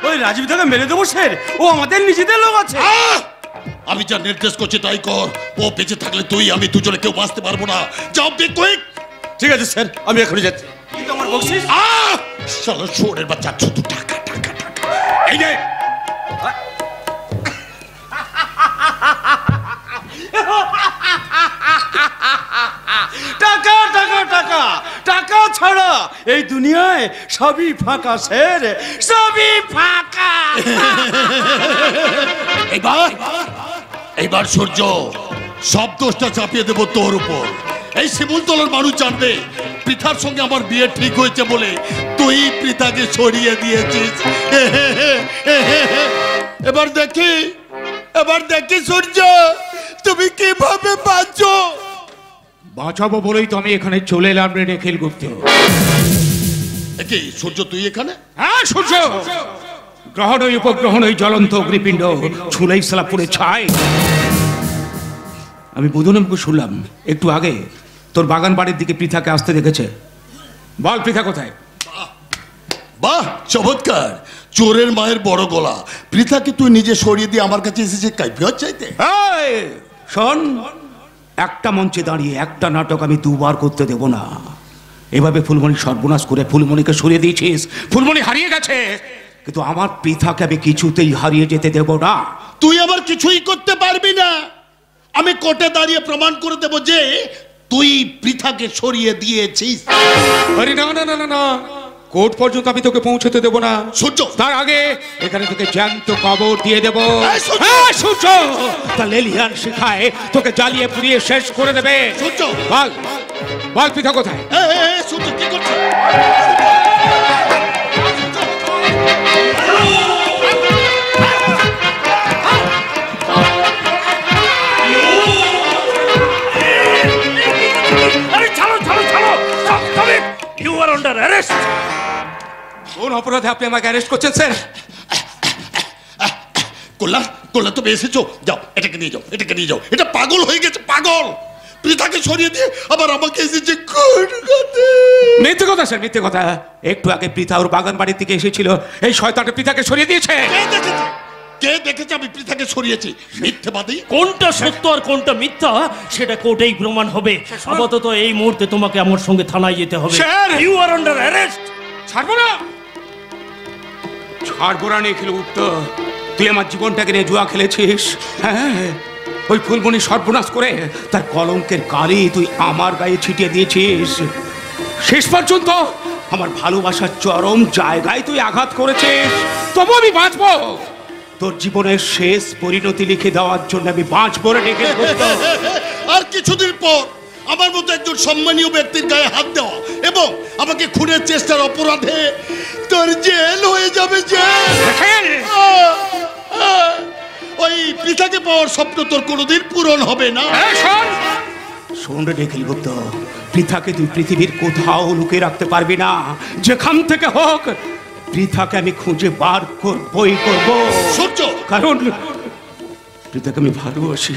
ওই রাজীব দাকে মেরে দেবো স্যার, ও আমাদের নিজেদের লোক আছে। আমি যা নির্দেশ করছি তাই কর। ও বেঁচে থাকলে তুই আমি দুজনে কেউ বাঁচতে পারবো না। যাও দে কুইক। ঠিক আছে স্যার, আমি এখনই যাচ্ছি। কি তোমার বকশিস? শালা শুয়োরের বাচ্চা, শুধু টাকা টাকা টাকা। এই নে। টাকা টাকা টাকা টাকা ছাড়া এই দুনিয়ায় সবই ফাঁকা স্যার, সবই ফাঁকা। এইবার সূর্য, সব দোষটা চাপিয়ে দেবো তোর উপর। এই শিমুলতলার মানুষ জানবে পৃথার সঙ্গে আমার বিয়ে ঠিক হয়েছে বলে তুই পৃথাকে সরিয়ে দিয়েছিস। এবার দেখি সূর্য, তুমি কিভাবে বাঁচো। বাঁচাবো বলেই তো আমি এখানে চলে এলাম রে নিখিল গুপ্ত। কি সূর্য, তুই এখানে? হ্যাঁ সূর্য, গ্রহণই উপগ্রহণই জ্বলন্ত অগ্নিপিণ্ড, ছুলেই সালা পুরে ছাই। আমি বুধনে মুখে শুনলাম একটু আগে তোর বাগান বাড়ির দিকে পৃথাকে আসতে দেখেছে। বল পৃথা কোথায়? বাহ, চমৎকার। চোরের মায়ের বড় গলা। পৃথাকে তুই নিজে সরিয়ে দিয়ে আমার কাছে এসেছে কাইফিয়ত চাইতে। এই, শোন, একটা মঞ্চে দাঁড়িয়ে একটা নাটক আমি দুবার করতে দেব না। এভাবে ফুলমণি সর্বনাশ করে ফুলমণিকে সরিয়ে দিয়েছিস, ফুলমণি হারিয়ে গেছে, কিন্তু আমার পৃথাকে আমি কিছুতেই হারিয়ে যেতে দেব না। তুই আবার কিছুই করতে পারবি না। আমি কোর্টে দাঁড়িয়ে প্রমাণ করে দেব যে তুই পৃথাকে সরিয়ে দিয়েছিস। আরে না না না না না, কোর্ট পর্যন্ত আমি তোকে পৌঁছতে দেব না সূর্য। তার আগে এখানে তোকে জ্যান্ত কবর দিয়ে দেব। এই সূর্য! হ্যাঁ, সূর্য, তা লেলিহান শিখায় তোকে জ্বালিয়ে পুড়িয়ে শেষ করে দেবে। সূর্য! বল বল পৃথা কোথায়? সূর্য কি করছিস? কোন অপরাধে আপনি আমাকে অ্যারেস্ট করছেন স্যার? কল্যাণ তুমি এসেছো, যাও এটাকে নিয়ে যাও, এটাকে নিয়ে যাও। এটা পাগল হয়ে গেছে, পাগল। পৃথাকে সরিয়ে দিয়ে আবার আমাকে এসেছে কোর্ট করতে। মিথ্যে কথা স্যার, মিথ্যে কথা। একটু আগে পৃথা ওর বাগান বাড়ির দিকে এসেছিল, এই শয়তানটা পৃথাকে সরিয়ে দিয়েছে। কে দেখেছে আমি পৃথাকে সরিয়েছি? মিথ্যেবাদী। কোনটা সত্য আর কোনটা মিথ্যা সেটা কোর্টেই প্রমাণ হবে। আপাতত এই মুহূর্তে তোমাকে আমার সঙ্গে থানায় যেতে হবে। Sir! You are under arrest. ছাড়বো না, ছাড়বো না নিখিল গুপ্ত। তুই আমার জীবনটাকে নিয়ে জুয়া খেলেছিস। হ্যাঁ, ওই ফুলমণি সর্বনাশ করে তার কলঙ্কের কালি তুই আমার গায়ে ছিটিয়ে দিয়েছিস। শেষ পর্যন্ত আমার ভালোবাসার চরম জায়গায় তুই আঘাত করেছিস। তবু আমি বাঁচবো। তোর জীবনের শেষ পরিণতি লিখে দেওয়ার জন্য আমি বাঁচবো রে নিখিল গুপ্ত। আর কিছুদিন পর আমার মতো একজন সম্মানীয় ব্যক্তির গায়ে হাত দেওয়া এবং আমাকে খুনের চেষ্টার অপরাধে তোর জেল হয়ে যাবে, জেল। ওই পৃথাকে পাওয়ার স্বপ্ন তোর কোনোদিন পূরণ হবে না। শোন, শোন রে নিখিল গুপ্ত, পৃথাকে তুই পৃথিবীর কোথাও লুকিয়ে রাখতে পারবি না। যেখান থেকে হোক পৃথাকে আমি খুঁজে বার করবই করবো। সূর্য, কারণ পৃথাকে আমি ভালোবাসি,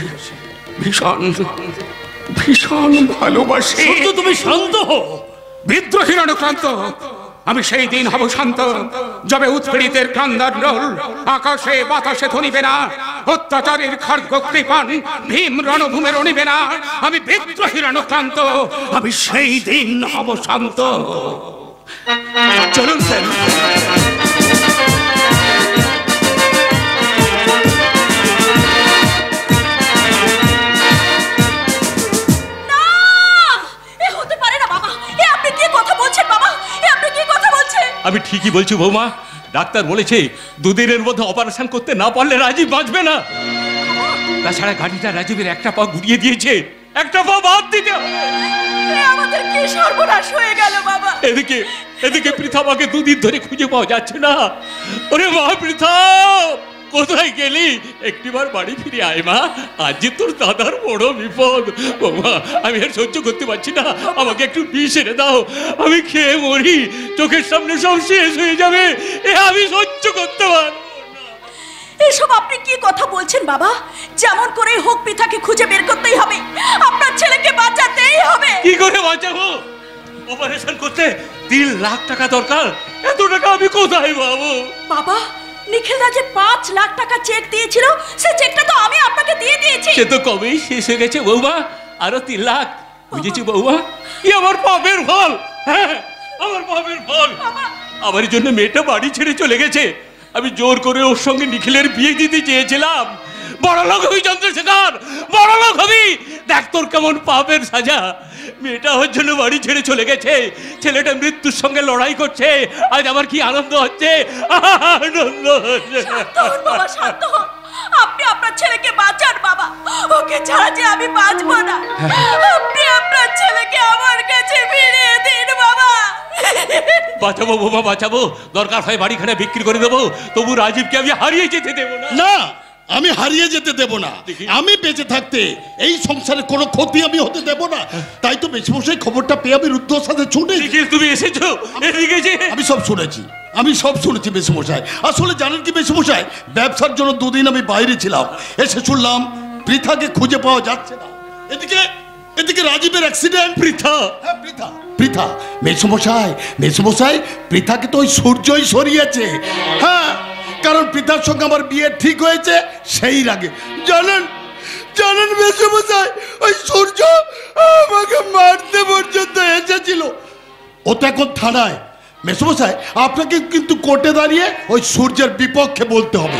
ভীষণ ভীষণ ভালোবাসি। সূর্য, তুমি শান্ত হও। বিদ্রোহীর অনুক্রান্ত আমি সেই দিন হব শান্ত, যবে উৎপীড়িতের ক্রান্দার রোল আকাশে বাতাসে ধনিবে না, অত্যাচারের খড়গ কৃপান ভীম রণভূমে রণিবে না। আমি বিদ্রোহীর অনুক্রান্ত, আমি সেই দিন হব শান্ত। চলুন স্যার। আমি ঠিকই বলছি বৌমা, ডাক্তার বলেছে দুদিনের মধ্যে অপারেশন করতে না পারলে রাজীব বাঁচবে না। তাছাড়া গাড়িটা রাজীবের একটা পা ঘুরিয়ে দিয়েছে, একটা পা বাদ দিতে হবে। আমাদের কি সর্বনাশ হয়ে গেল বাবা। এদিকে এদিকে পৃথাকে দুদিন ধরে খুঁজে পাওয়া যাচ্ছে না। ওরে মা পৃথা, কোথায় গেলি? একটিবার বাড়ি ফিরে আয় মা, আজ যে তোর দাদার বড় বিপদ। বাবা, আমি আর সহ্য করতে পারছি না, আমাকে একটু বিষ এনে দাও, আমি খেয়ে মরি, চোখের সামনে সব শেষ হয়ে যাবে, এ আমি সহ্য করতে পারবো না। এসব আপনি কি কথা বলছেন বাবা? যেমন করে হোক পৃথাকে খুঁজে বের করতেই হবে, আপনার ছেলেকে বাঁচাতেই হবে। কি করে বাঁচাবো? অপারেশন করতে 3 লাখ টাকা দরকার, এত টাকা আমি কোথায় পাবো? বাবা, নিখিল রাজে 5 লাখ টাকা চেক দিয়েছিল, সে চেকটা তো আমি আপনাকে দিয়ে দিয়েছি। সে তো কবেই শেষ হয়ে গেছে বৌমা, আরো 3 লাখ। বুঝেছি বৌমা, কি আমার পাপের ফল। হ্যাঁ, আমার পাপের ফল। আমার জন্য মেয়েটা বাড়ি ছেড়ে চলে গেছে, আমি জোর করে ওর সঙ্গে নিখিলের বিয়ে দিতে চেয়েছিলাম। বড় লোক হবি চন্দ্রশেখর, বড় লোক হবি। দেখ তোর কেমন পাপের সাজা। মেয়েটা ওর জন্য বাড়ি ছেড়ে চলে গেছে, ছেলেটা মৃত্যুর সঙ্গে লড়াই করছে, আজ আমার কি আনন্দ হচ্ছে, আনন্দ হচ্ছে। শান্ত হন বাবা, শান্ত হন। আপনি আপনার ছেলেকে বাঁচান বাবা, ওকে ছাড়া যে আমি বাঁচবো না। আপনি আপনার ছেলেকে আমার কাছে ফিরিয়ে দিন বাবা। বাঁচাবো বাবা, বাঁচাবো। দরকার হয় বাড়িখানে বিক্রি করে দেবো, তবু রাজীবকে আমি হারিয়ে যেতে দেবো না। না, আমি হারিয়ে যেতে দেব না। আমি বেঁচে থাকতে এই সংসারে কোনো ক্ষতি আমি হতে দেব না। তাই তো মেসমশাই খবরটা পেয়ে আমি রুদ্রর সাথে ছুটে। তুমি এসেছো এদিকে যে? আমি সব শুনেছি, আমি সব শুনেছি মেসমশাই। আসলে জানেন কি মেসমশাই, ব্যবসার জন্য 2 দিন আমি বাইরে ছিলাম, এসে শুনলাম পৃথাকে খুঁজে পাওয়া যাচ্ছে না। এদিকে এদিকে রাজীবের অ্যাক্সিডেন্ট। পৃথা? হ্যাঁ, পৃথা পৃথা। মেসমশাই মেসমশাই, পৃথাকে তো ওই সূর্যই সরিয়েছে। হ্যাঁ, কারণ পৃথার সঙ্গে আমার বিয়ে ঠিক হয়েছে সেই রাগে। জানেন জানেন মেসমশাই, ওই সূর্য আমাকে মারতে পর্যন্ত এসেছিল। ও তো এখন থানায়। মেসমশাই, আপনাকে কিন্তু কোর্টে দাঁড়িয়ে ওই সূর্যের বিপক্ষে বলতে হবে।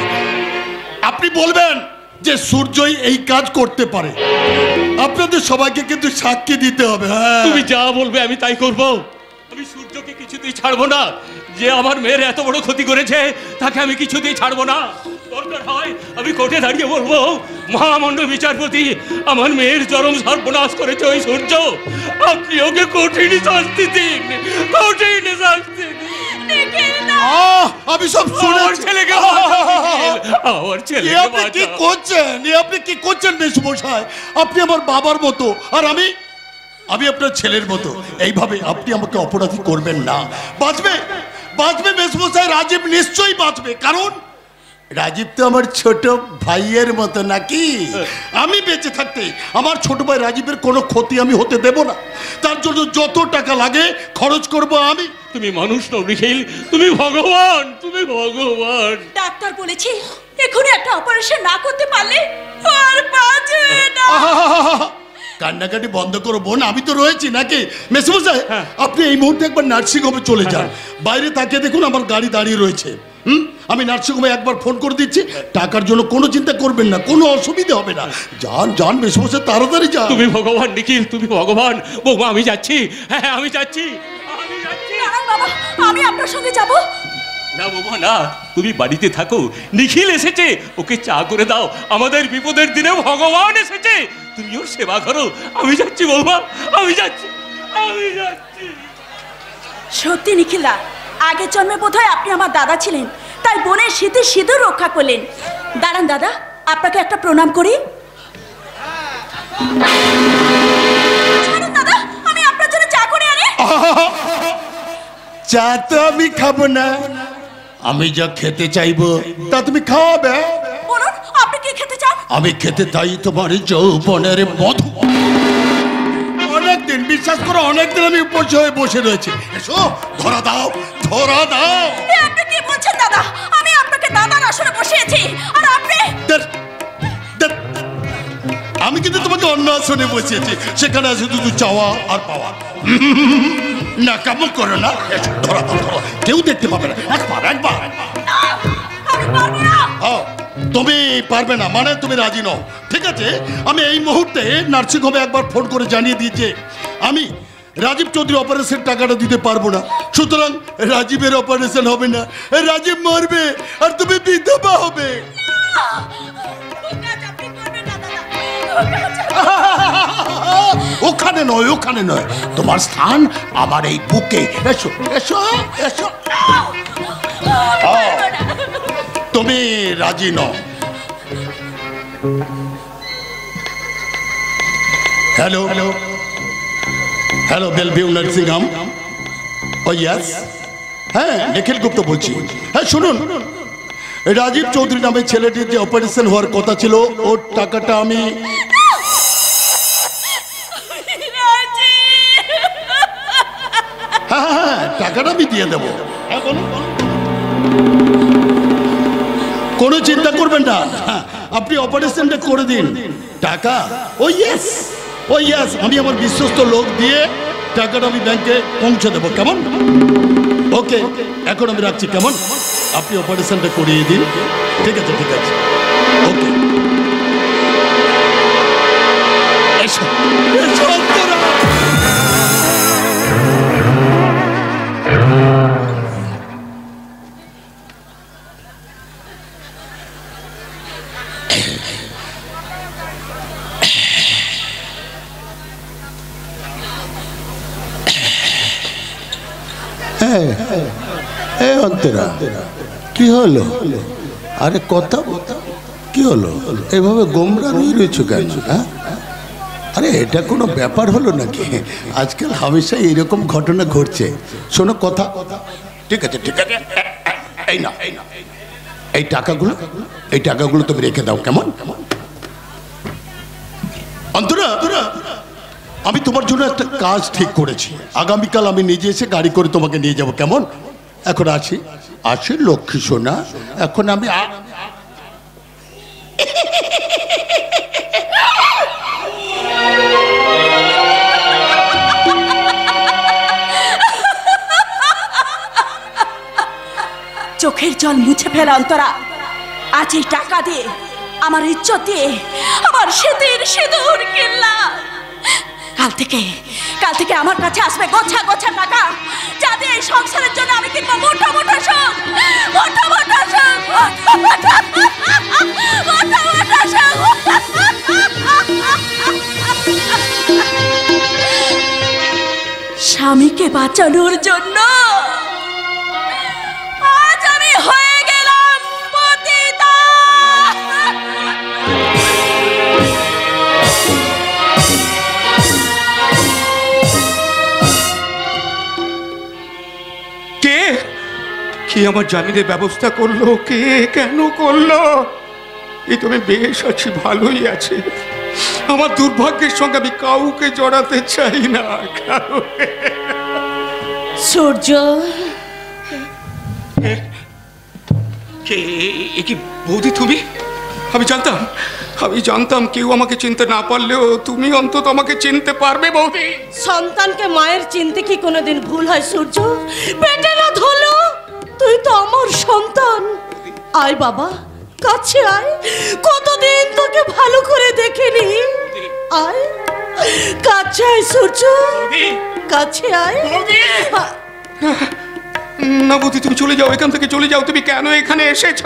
আপনি বলবেন যে সূর্যই এই কাজ করতে পারে। আপনাদের সবাইকে কিন্তু সাক্ষী দিতে হবে। হ্যাঁ, তুমি যা বলবে আমি তাই করব। আমি সূর্যকে কিছুতেই ছাড়বো না। যে আমার মেয়ের এত বড় ক্ষতি করেছে তাকে আমি কিছুতেই ছাড়বো না। দরকার হয় আমি কোর্টে দাঁড়িয়ে বলবো, মহামান্য বিচারপতি, আমার মেয়ের চরম সর্বনাশ করেছে ওই সূর্য, আপনি ওকে কঠিন শাস্তি দিন, কঠিন শাস্তি দিন। আমি সব শুনেছি। ছেলেকে আমার ছেলে আপনি কি করছেন? আপনি কি করছেন মেসমশাই? আপনি আমার বাবার মতো, আর আমি আপনার ছেলের মতো। এইভাবে আপনি আমাকে অপরাধী করবেন না। বাঁচবে বাঁচবে মেসমশাই, রাজীব নিশ্চয়ই বাঁচবে। কারণ রাজীব তো আমার ছোট ভাইয়ের মতো নাকি। আমি বেঁচে থাকতে আমার ছোট ভাই রাজীবের কোনো ক্ষতি আমি হতে দেব না। তার জন্য যত টাকা লাগে খরচ করব আমি। তুমি মানুষ নও নিখিল, তুমি ভগবান, তুমি ভগবান। ডাক্তার বলেছে এখনই একটা অপারেশন না করতে পারলে আর বাঁচবে না। কান্নাকাটি বন্ধ করো বোন, আমি তো রয়েছি নাকি। মেসমশাই, আপনি এই মুহূর্তে একবার নার্সিং হোমে চলে যান। বাইরে তাকিয়ে দেখুন আমার গাড়ি দাঁড়িয়ে রয়েছে। আমি নার্সিং হোমে একবার ফোন করে দিচ্ছি। টাকার জন্য কোনো চিন্তা করবেন না, কোনো অসুবিধা হবে না। যান যান মেসমশাই, তাড়াতাড়ি যান। তুমি ভগবান নিখিল, তুমি ভগবান। বৌমা আমি যাচ্ছি, হ্যাঁ আমি যাচ্ছি, আমি যাচ্ছি। বাবা, আমি আপনার সঙ্গে যাব না বৌমা না, তুমি বাড়িতে থাকো। নিখিল এসেছে, ওকে চা করে দাও। আমাদের বিপদের দিনে ভগবান এসেছে, তুমি ওর সেবা করো। আমি যাচ্ছি বৌমা, আমি যাচ্ছি, আমি যাচ্ছি। সত্যি নিখিলা, আগের জন্মে বোধহয় আপনি আমার দাদা ছিলেন, তাই বোনের শীতে সিঁদুর রক্ষা করলেন। দাঁড়ান দাদা, আপনাকে একটা প্রণাম করি। চা তো আমি খাবো না, আমি যা খেতে চাইবো তা তুমি খাওয়াবে। বলুন আপনি কি খেতে চান? আমি খেতে চাই তোমার যৌবনের মধু। অনেকদিন, বিশ্বাস করো অনেকদিন আমি উপোস হয়ে বসে রয়েছি। এসো ধরা দাও, ধরা দাও। এ আপনি কি বলছেন দাদা? আমি আপনাকে দাদার আসনে বসিয়েছি আর আপনি আমি কিন্তু তোমাকে অন্য আসনে বসিয়েছি, সেখানে আছে শুধু চাওয়া আর পাওয়া। না কেমন করো না, এসো ধরা দাও, ধরো। কেউ দেখতে পাবে না, একবার একবার। আমি পারবো না। তুমি পারবে না মানে তুমি রাজি নও, ঠিক আছে? আমি এই মুহূর্তে নার্সিং হোমে একবার ফোন করে জানিয়ে দিয়েছি আমি রাজীব চৌধুরী অপারেশন টাকাটা দিতে পারবো না, সুতরাং রাজীবের অপারেশন হবে না, রাজীব মরবে আর তুমি বিধবা হবে। ওখানে নয়, ওখানে নয়, তোমার স্থান আমার এই বুকে। এসো এসো এসো। তুমি রাজি নও। Hello hello hello, Bellevue nursing home. Oh yes, হ্যাঁ নিখিল গুপ্ত বলছি। হ্যাঁ শুনুন, রাজীব চৌধুরী নামে ছেলেটির যে অপারেশন হওয়ার কথা ছিল ওর টাকাটা আমি হ্যাঁ টাকাটা আমি দিয়ে দেবো। হ্যাঁ বলুন, কোনো চিন্তা করবেন না, আপনি অপারেশনটা করে দিন। টাকা ও ইয়েস, ও ইয়েস, আমি আমার বিশ্বস্ত লোক দিয়ে টাকাটা আমি ব্যাংকে পৌঁছে দেবো, কেমন? ওকে, এখন আমি রাখছি, কেমন? আপনি অপারেশনটা করিয়ে দিন। ঠিক আছে ঠিক আছে, ওকে। এসো এসো অন্তরা। অন্তরা কি হলো? আরে কথা কি হলো? এভাবে গোমরা হয়ে রয়েছো কেন? হ্যাঁ, আরে এটা কোনো ব্যাপার হলো নাকি? আজকাল হামেশাই এরকম ঘটনা ঘটছে। শোনো কথা, ঠিক আছে ঠিক আছে, এই না এই টাকাগুলো তুমি রেখে দাও, কেমন? অন্তরা, আমি তোমার জন্য একটা কাজ ঠিক করেছি। আগামীকাল আমি নিজে এসে গাড়ি করে তোমাকে নিয়ে যাব, কেমন? এখন আসি লক্ষ্মী সোনা, এখন আমি চোখের জল মুছে ফেলা অন্তরা, আজ এই টাকা দিয়ে, আমার ইজ্জত দিয়ে, আমার শীতের সিঁদুর কিনলা। কাল থেকে আমার কাছে আসবে গোছা গোছা টাকা, যাতে এই সংসারের জন্য আমি কিনবো মোটা মোটা সুখ, মোটা মোটা সুখ, মোটা মোটা সুখ। স্বামীকে বাঁচানোর জন্য আজ আমি হয়ে গেলাম পতিতা। কে আমার জামিনের ব্যবস্থা করলো? কে কেন করলো? এই তো আমি বেশ আছি, ভালোই আছে। আমার দুর্ভাগ্যের সঙ্গে আমি কাউকে জড়াতে চাই না। সূর্য, কে? এ কি বৌদি তুমি? আমি জানতাম কেউ আমাকে চিনতে না পারলেও তুমি অন্তত আমাকে চিনতে পারবে বৌদি। সন্তানকে মায়ের চিনতে কি কোনোদিন ভুল হয় সূর্য? পেটে না ধরলো, তুই তো আমার সন্তান। আয় বাবা, কাছে আয়, কতদিন তোকে ভালো করে দেখিনি। আয় কাছে আয় সূর্য, কাছে আয়। না বৌদি, তুমি চলে যাও, এখান থেকে চলে যাও। তুমি কেন এখানে এসেছ?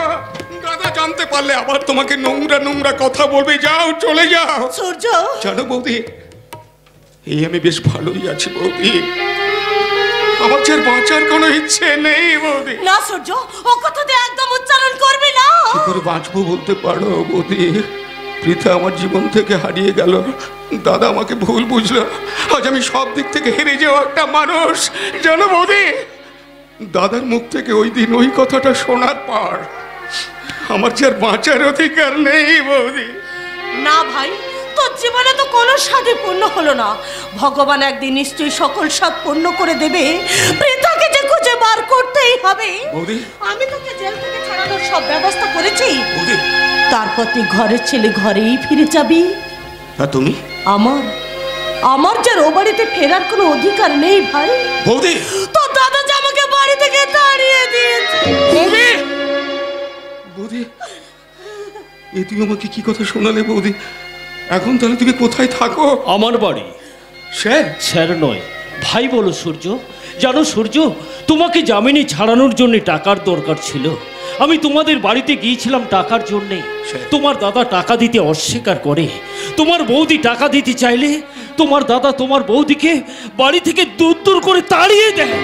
দাদা জানতে পারলে আবার তোমাকে নোংরা নোংরা কথা বলবে। যাও, চলে যাও। সূর্য, জানো বৌদি, এই আমি বেশ ভালোই আছি বৌদি। আমার যে বাঁচার কোনো ইচ্ছে নেই বৌদি। না সূর্য, ও কথা দিয়ে একদম উচ্চারণ করবি না। কি করে বাঁচবো বলতে পারো বৌদি? পৃথা আমার জীবন থেকে হারিয়ে গেল, দাদা আমাকে ভুল বুঝলো, আজ আমি সব দিক থেকে হেরে যাওয়া একটা মানুষ, জানো বৌদি। দাদার মুখ থেকে ওই দিন ওই কথাটা শোনার পর আমার যে আর বাঁচার অধিকার নেই বৌদি। না ভাই, তোর জীবনে তো কোনো স্বাদই পূর্ণ হলো না। ভগবান একদিন নিশ্চয়ই সকল স্বাদ পূর্ণ করে দেবে। পৃথাকে যে খুঁজে বার করতেই হবে। বৌদি, আমি তোকে জেল থেকে ছাড়ানোর সব ব্যবস্থা করেছি। বৌদি, তারপর তুই ঘরের ছেলে ঘরেই ফিরে যাবি। আর তুমি? আমার যে ও বাড়িতে ফেরার কোনো অধিকার নেই ভাই। বৌদি, তোর দাদা যে আমাকে বাড়ি থেকে তাড়িয়ে দিয়েছে। বৌদি, বৌদি, এ তুমি আমাকে কি কথা শোনালে বৌদি? এখন তাহলে তুমি কোথায় থাকো? আমার বাড়ি। স্যার? স্যার নয়, ভাই বলো সূর্য। জানো সূর্য, তোমাকে জামিনে ছাড়ানোর জন্য টাকার দরকার ছিল। আমি তোমাদের বাড়িতে গিয়েছিলাম টাকার জন্যে। তোমার দাদা টাকা দিতে অস্বীকার করে। তোমার বৌদি টাকা দিতে চাইলে তোমার দাদা তোমার বৌদিকে বাড়ি থেকে দূর দূর করে তাড়িয়ে দেয়।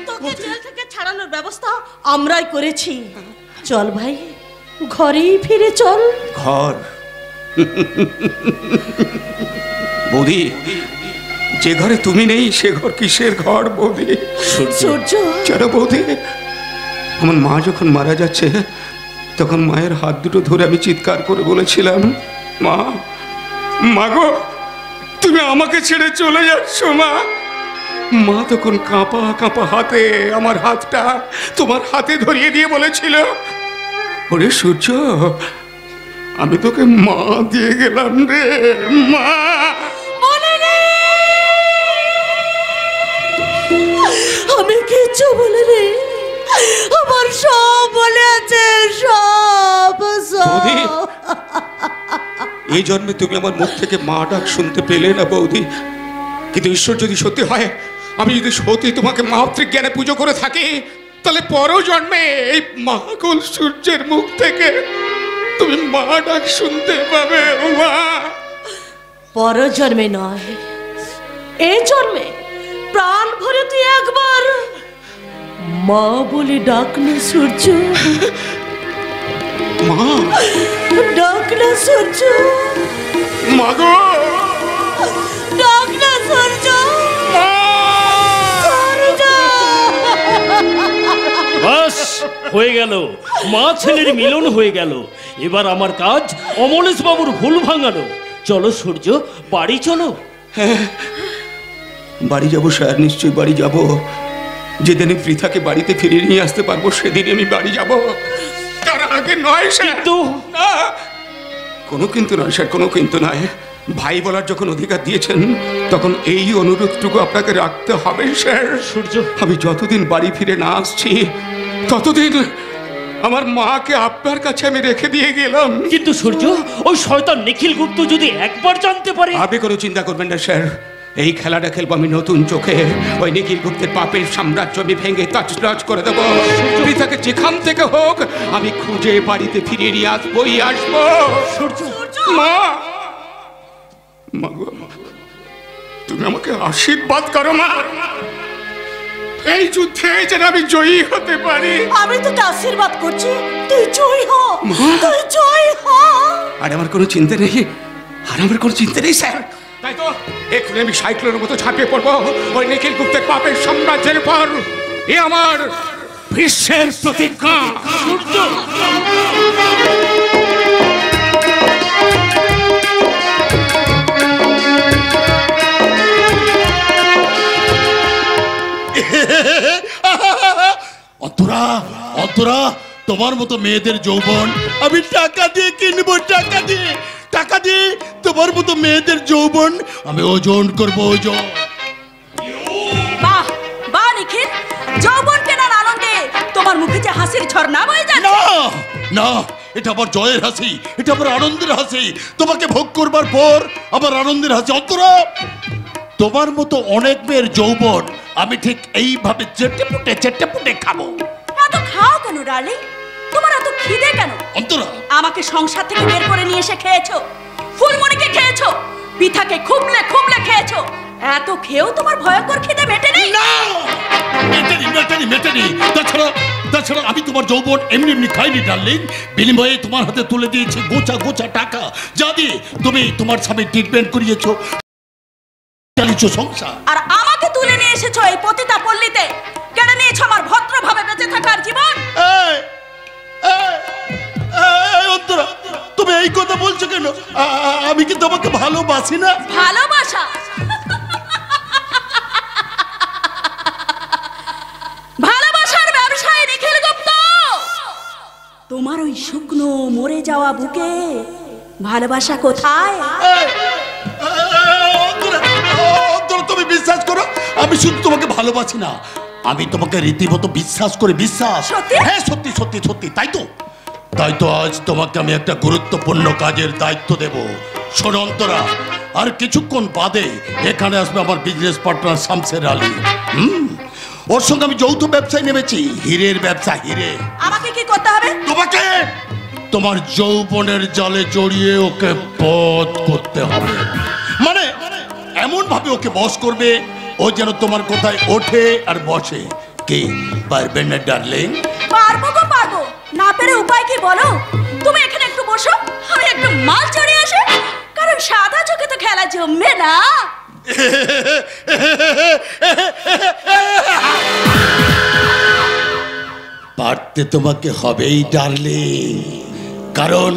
তোকে জেল থেকে ছাড়ানোর ব্যবস্থা আমরাই করেছি। চল ভাই, ঘরেই ফিরে চল। ঘর? বৌদি, যে ঘরে তুমি নেই সে ঘর কিসের ঘর বৌদি? সূর্য, জানো বৌদি, আমার মা যখন মারা যাচ্ছে তখন মায়ের হাত দুটো ধরে আমি চিৎকার করে বলেছিলাম, মা, মা গো, তুমি আমাকে ছেড়ে চলে যাচ্ছ মা। মা তখন কাঁপা কাঁপা হাতে আমার হাতটা তোমার হাতে ধরিয়ে দিয়ে বলেছিল, ওরে সূর্য, আমি তোকে মা দিয়ে গেলাম রে মা। আমি কিচ্ছু বলে রে, আমার সব বলে আছে, সব। বৌদি, এই জন্মে তুমি আমার মুখ থেকে মা ডাক শুনতে পেলে না বৌদি, কিন্তু ঈশ্বর যদি সত্যি হয়, আমি যদি সত্যি তোমাকে মাতৃজ্ঞানে পুজো করে থাকি, তাহলে পর জন্মে এই মহাকুল সূর্যের মুখ থেকে তুমি মা ডাক শুনতে পাবে মা। পর জন্মে নয়, এই জন্মে প্রাণ ভরে তুই একবার মা বলে ডাক না সূর্য। মা, ডাক না সূর্য। মা গো, ডাক না সূর্য। বাস হয়ে গেল, মা ছেলের মিলন হয়ে গেল। এবার আমার কাজ অমলেশ বাবুর ভুল ভাঙানো। চলো সূর্য, বাড়ি চলো। বাড়ি যাবো স্যার, নিশ্চয়ই বাড়ি যাব। যেদিনে পৃথাকে বাড়িতে ফিরিয়ে নিয়ে আসতে পারবো সেদিন আমি বাড়ি যাব, তার আগে নয় স্যার। কিন্তু না, কোনো কিন্তু নয় স্যার, কোনো কিন্তু নয়। ভাই বলার যখন অধিকার দিয়েছেন তখন এই অনুরোধটুকু আপনাকে রাখতে হবে স্যার। সূর্য, আমি যতদিন বাড়ি ফিরে না আসছি ততদিন আমার মাকে আপনার কাছে আমি রেখে দিয়ে গেলাম। কিন্তু সূর্য, ওই শয়তান নিখিল গুপ্ত যদি একবার জানতে পারে? আপনি কোনো চিন্তা করবেন না স্যার, এই খেলাটা খেলবো আমি নতুন চোখে। ওই নিখিল গুপ্তের পাপের সাম্রাজ্য আমি ভেঙে তছনছ করে দেবো। পৃথাকে যেখান থেকে হোক আমি খুঁজে বাড়িতে ফিরিয়ে নিয়ে আসবোই আসবো। মা, মা গো, তুমি আমাকে আশীর্বাদ করো মা, এই যুদ্ধে যেন আমি জয়ী হতে পারি। আমি তোকে আশীর্বাদ করছি, তুই জয় হ, তুই জয় হ। আর আমার কোনো চিন্তা নেই, আর আমার কোনো চিন্তা নেই স্যার। তাই তো এক্ষুনি আমি সাইক্লোনের মতো ঝাঁপিয়ে পড়বো ওই নিখিল গুপ্তের পাপের সাম্রাজ্যের পর। এ আমার ভীষ্মের প্রতিজ্ঞা। সূর্য, অন্তরা, অন্তরা, তোমার মতো মেয়েদের যৌবন আমি টাকা দিয়ে কিনবো, টাকা দিয়ে, টাকা দিয়ে তোমার মতো মেয়েদের যৌবন আমি ওজন করবো, ওজন। বাহ বাহ নিখিল, যৌবন কেনার আনন্দে তোমার মুখে যে হাসির ঝর্ণা বয়ে যাচ্ছে। না না, এটা আমার জয়ের হাসি, এটা আমার আনন্দের হাসি। তোমাকে ভোগ করবার পর আমার আনন্দের হাসি। অন্তরা, তোমার মতো অনেক মেয়ের যৌবন আমি ঠিক এইভাবে চেটে পুটে খাবো। এত খাও কেন ডার্লিং? তোমার এত খিদে কেন? অন্তরা, আমাকে সংসার থেকে বের করে নিয়ে এসে খেয়েছো, ফুলমণিকে খেয়েছো, পিঠাকে খুবলে খুবলে খেয়েছো। এত খেয়েও তোমার ভয়ঙ্কর খিদে মেটে নেই? না, মেটেনি। তাছাড়া আমি তোমার যৌবন এমনি এমনি খাইনি ডার্লিং। বিনিময়ে তোমার হাতে তুলে দিয়েছি গোছা গোছা টাকা, যা দিয়ে তুমি তোমার স্বামী ট্রিটমেন্ট করিয়েছো, চালিয়েছো সংসার। আর আমাকে তুলে নিয়ে এসেছো এই পতিতা পল্লীতে। কেন নিয়েছো বলছো কেন? আমি কি তোমাকে ভালোবাসি না? ভালোবাসা? ভালোবাসার ব্যবসায় নিখিল গুপ্ত, তোমার ওই শুকনো মরে যাওয়া বুকে ভালোবাসা কোথায়? তুমি বিশ্বাস করো, আমি শুধু তোমাকে ভালোবাসি না, আমি তোমাকে রীতিমতো বিশ্বাস করে বিশ্বাস। হ্যাঁ সত্যি সত্যি সত্যি। তাই তো আজ তোমাকে আমি একটা গুরুত্বপূর্ণ কাজের দায়িত্ব দেব। শোনো অন্তরা, আর কিছুক্ষণ বাদে এখানে আসবে আমার বিজনেস পার্টনার শামসের আলী। ওর সঙ্গে আমি যৌথ ব্যবসায় নেমেছি, হীরের ব্যবসা। হিরে। আমাকে কি করতে হবে? তোমাকে তোমার যৌবনের জালে জড়িয়ে ওকে বধ করতে হবে। মানে এমন ভাবে ওকে বশ করবে ও যেন তোমার কোথায় ওঠে আর বসে। কি পারবে না ডার্লিং? পারবো গো পারবো, না পেরে উপায় কি বলো? তুমি এখানে একটু বসো, আমি একটু মাল চড়িয়ে আসি, কারণ সাদা চোখে তো খেলা জমবে না। পারতে তোমাকে হবেই ডার্লিং, কারণ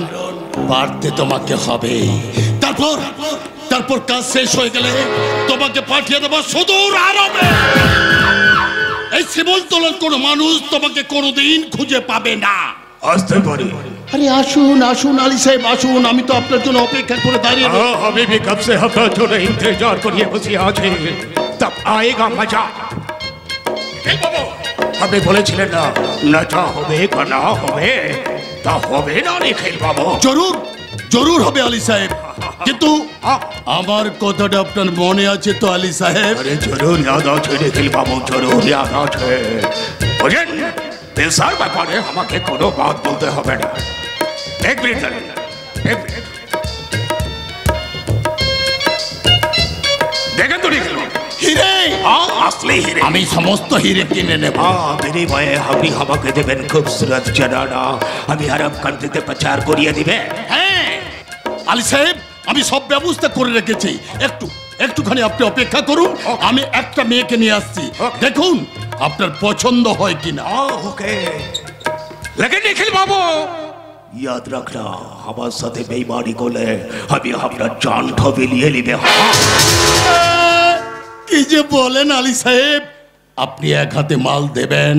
পারতে তোমাকে হবে। তারপর কাজ শেষ হয়ে গেলে তোমাকে পাঠিয়ে দেবো সুদূর আরবে। এই শ্রীমন্তলার কোনো মানুষ তোমাকে কোনোদিন খুঁজে পাবে না। আসতে পারি? আরে আসুন আসুন আলী সাহেব আসুন, আমি তো আপনার জন্য অপেক্ষা করে দাঁড়িয়ে রয়েছি। আমি भी कब से আপনার জন্য ইন্তজার করিয়ে বসে আছি, তব আয়েগা মজা। আপনি বলেছিলেন না নাচা হবে না হবে, তা হবে না নিখিল বাবু? জরুর জরুর হবে আলী সাহেব, কিন্তু আমার কথাটা আপনার মনে আছে তো আলী সাহেব? আরে জরুর याद আছে নিখিল বাবু, জরুর याद আছে। বুঝেন, পেশার ব্যাপারে আমাকে কোনো বাত বলতে হবে না। এক মিনিট দাঁড়িয়ে, এক মিনিট দেখেন তো নিখিল বাবু, হিরে असली हीरे। আমি সমস্ত হিরে কিনে নেব। বিনিময়ে আপনি আমাকে দেবেন খুবসুরত জানানা, আমি আরব কান্ট্রিতে প্রচার করিয়ে দিবে। হ্যাঁ আলী সাহেব, আমি সব ব্যবস্থা করে রেখেছি, একটুখানি আপনি অপেক্ষা করুন, আমি একটা মেয়েকে নিয়ে আসছি, দেখুন আপনার পছন্দ হয় কিনা। ওকে, लेकिन निखिल बाबू याद रखना, हमारे साथ बेईमानी করলে আমি আপনার জানটা বিলিয়ে নিবে। কি যে বলেন আলী সাহেব, আপনি এক হাতে মাল দেবেন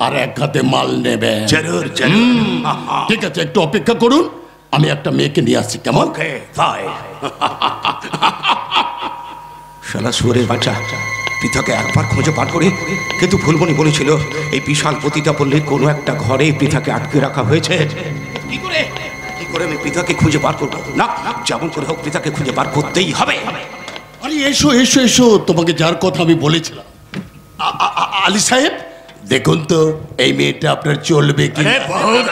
আর এক হাতে মাল নেবেন। জরুর জরুর। ঠিক আছে, একটু অপেক্ষা করুন, আমি একটা মেয়েকে নিয়ে আসছি, কেমন? Okay bye. শালা সুরের বাচ্চা, পৃথাকে একবার খুঁজে বার করে, কিন্তু ফুলমণি বলেছিল এই বিশাল পতিতা পল্লীর কোনো একটা ঘরে পৃথাকে আটকে রাখা হয়েছে। কি করে আমি পৃথাকে খুঁজে বার করবো? না, যেমন করে হোক পৃথাকে খুঁজে বার করতেই হবে। আরে এসো এসো এসো, তোমাকে যার কথা আমি বলেছিলাম। আলী সাহেব দেখুন তো এই মেয়েটা আপনার চলবে কি? বহুত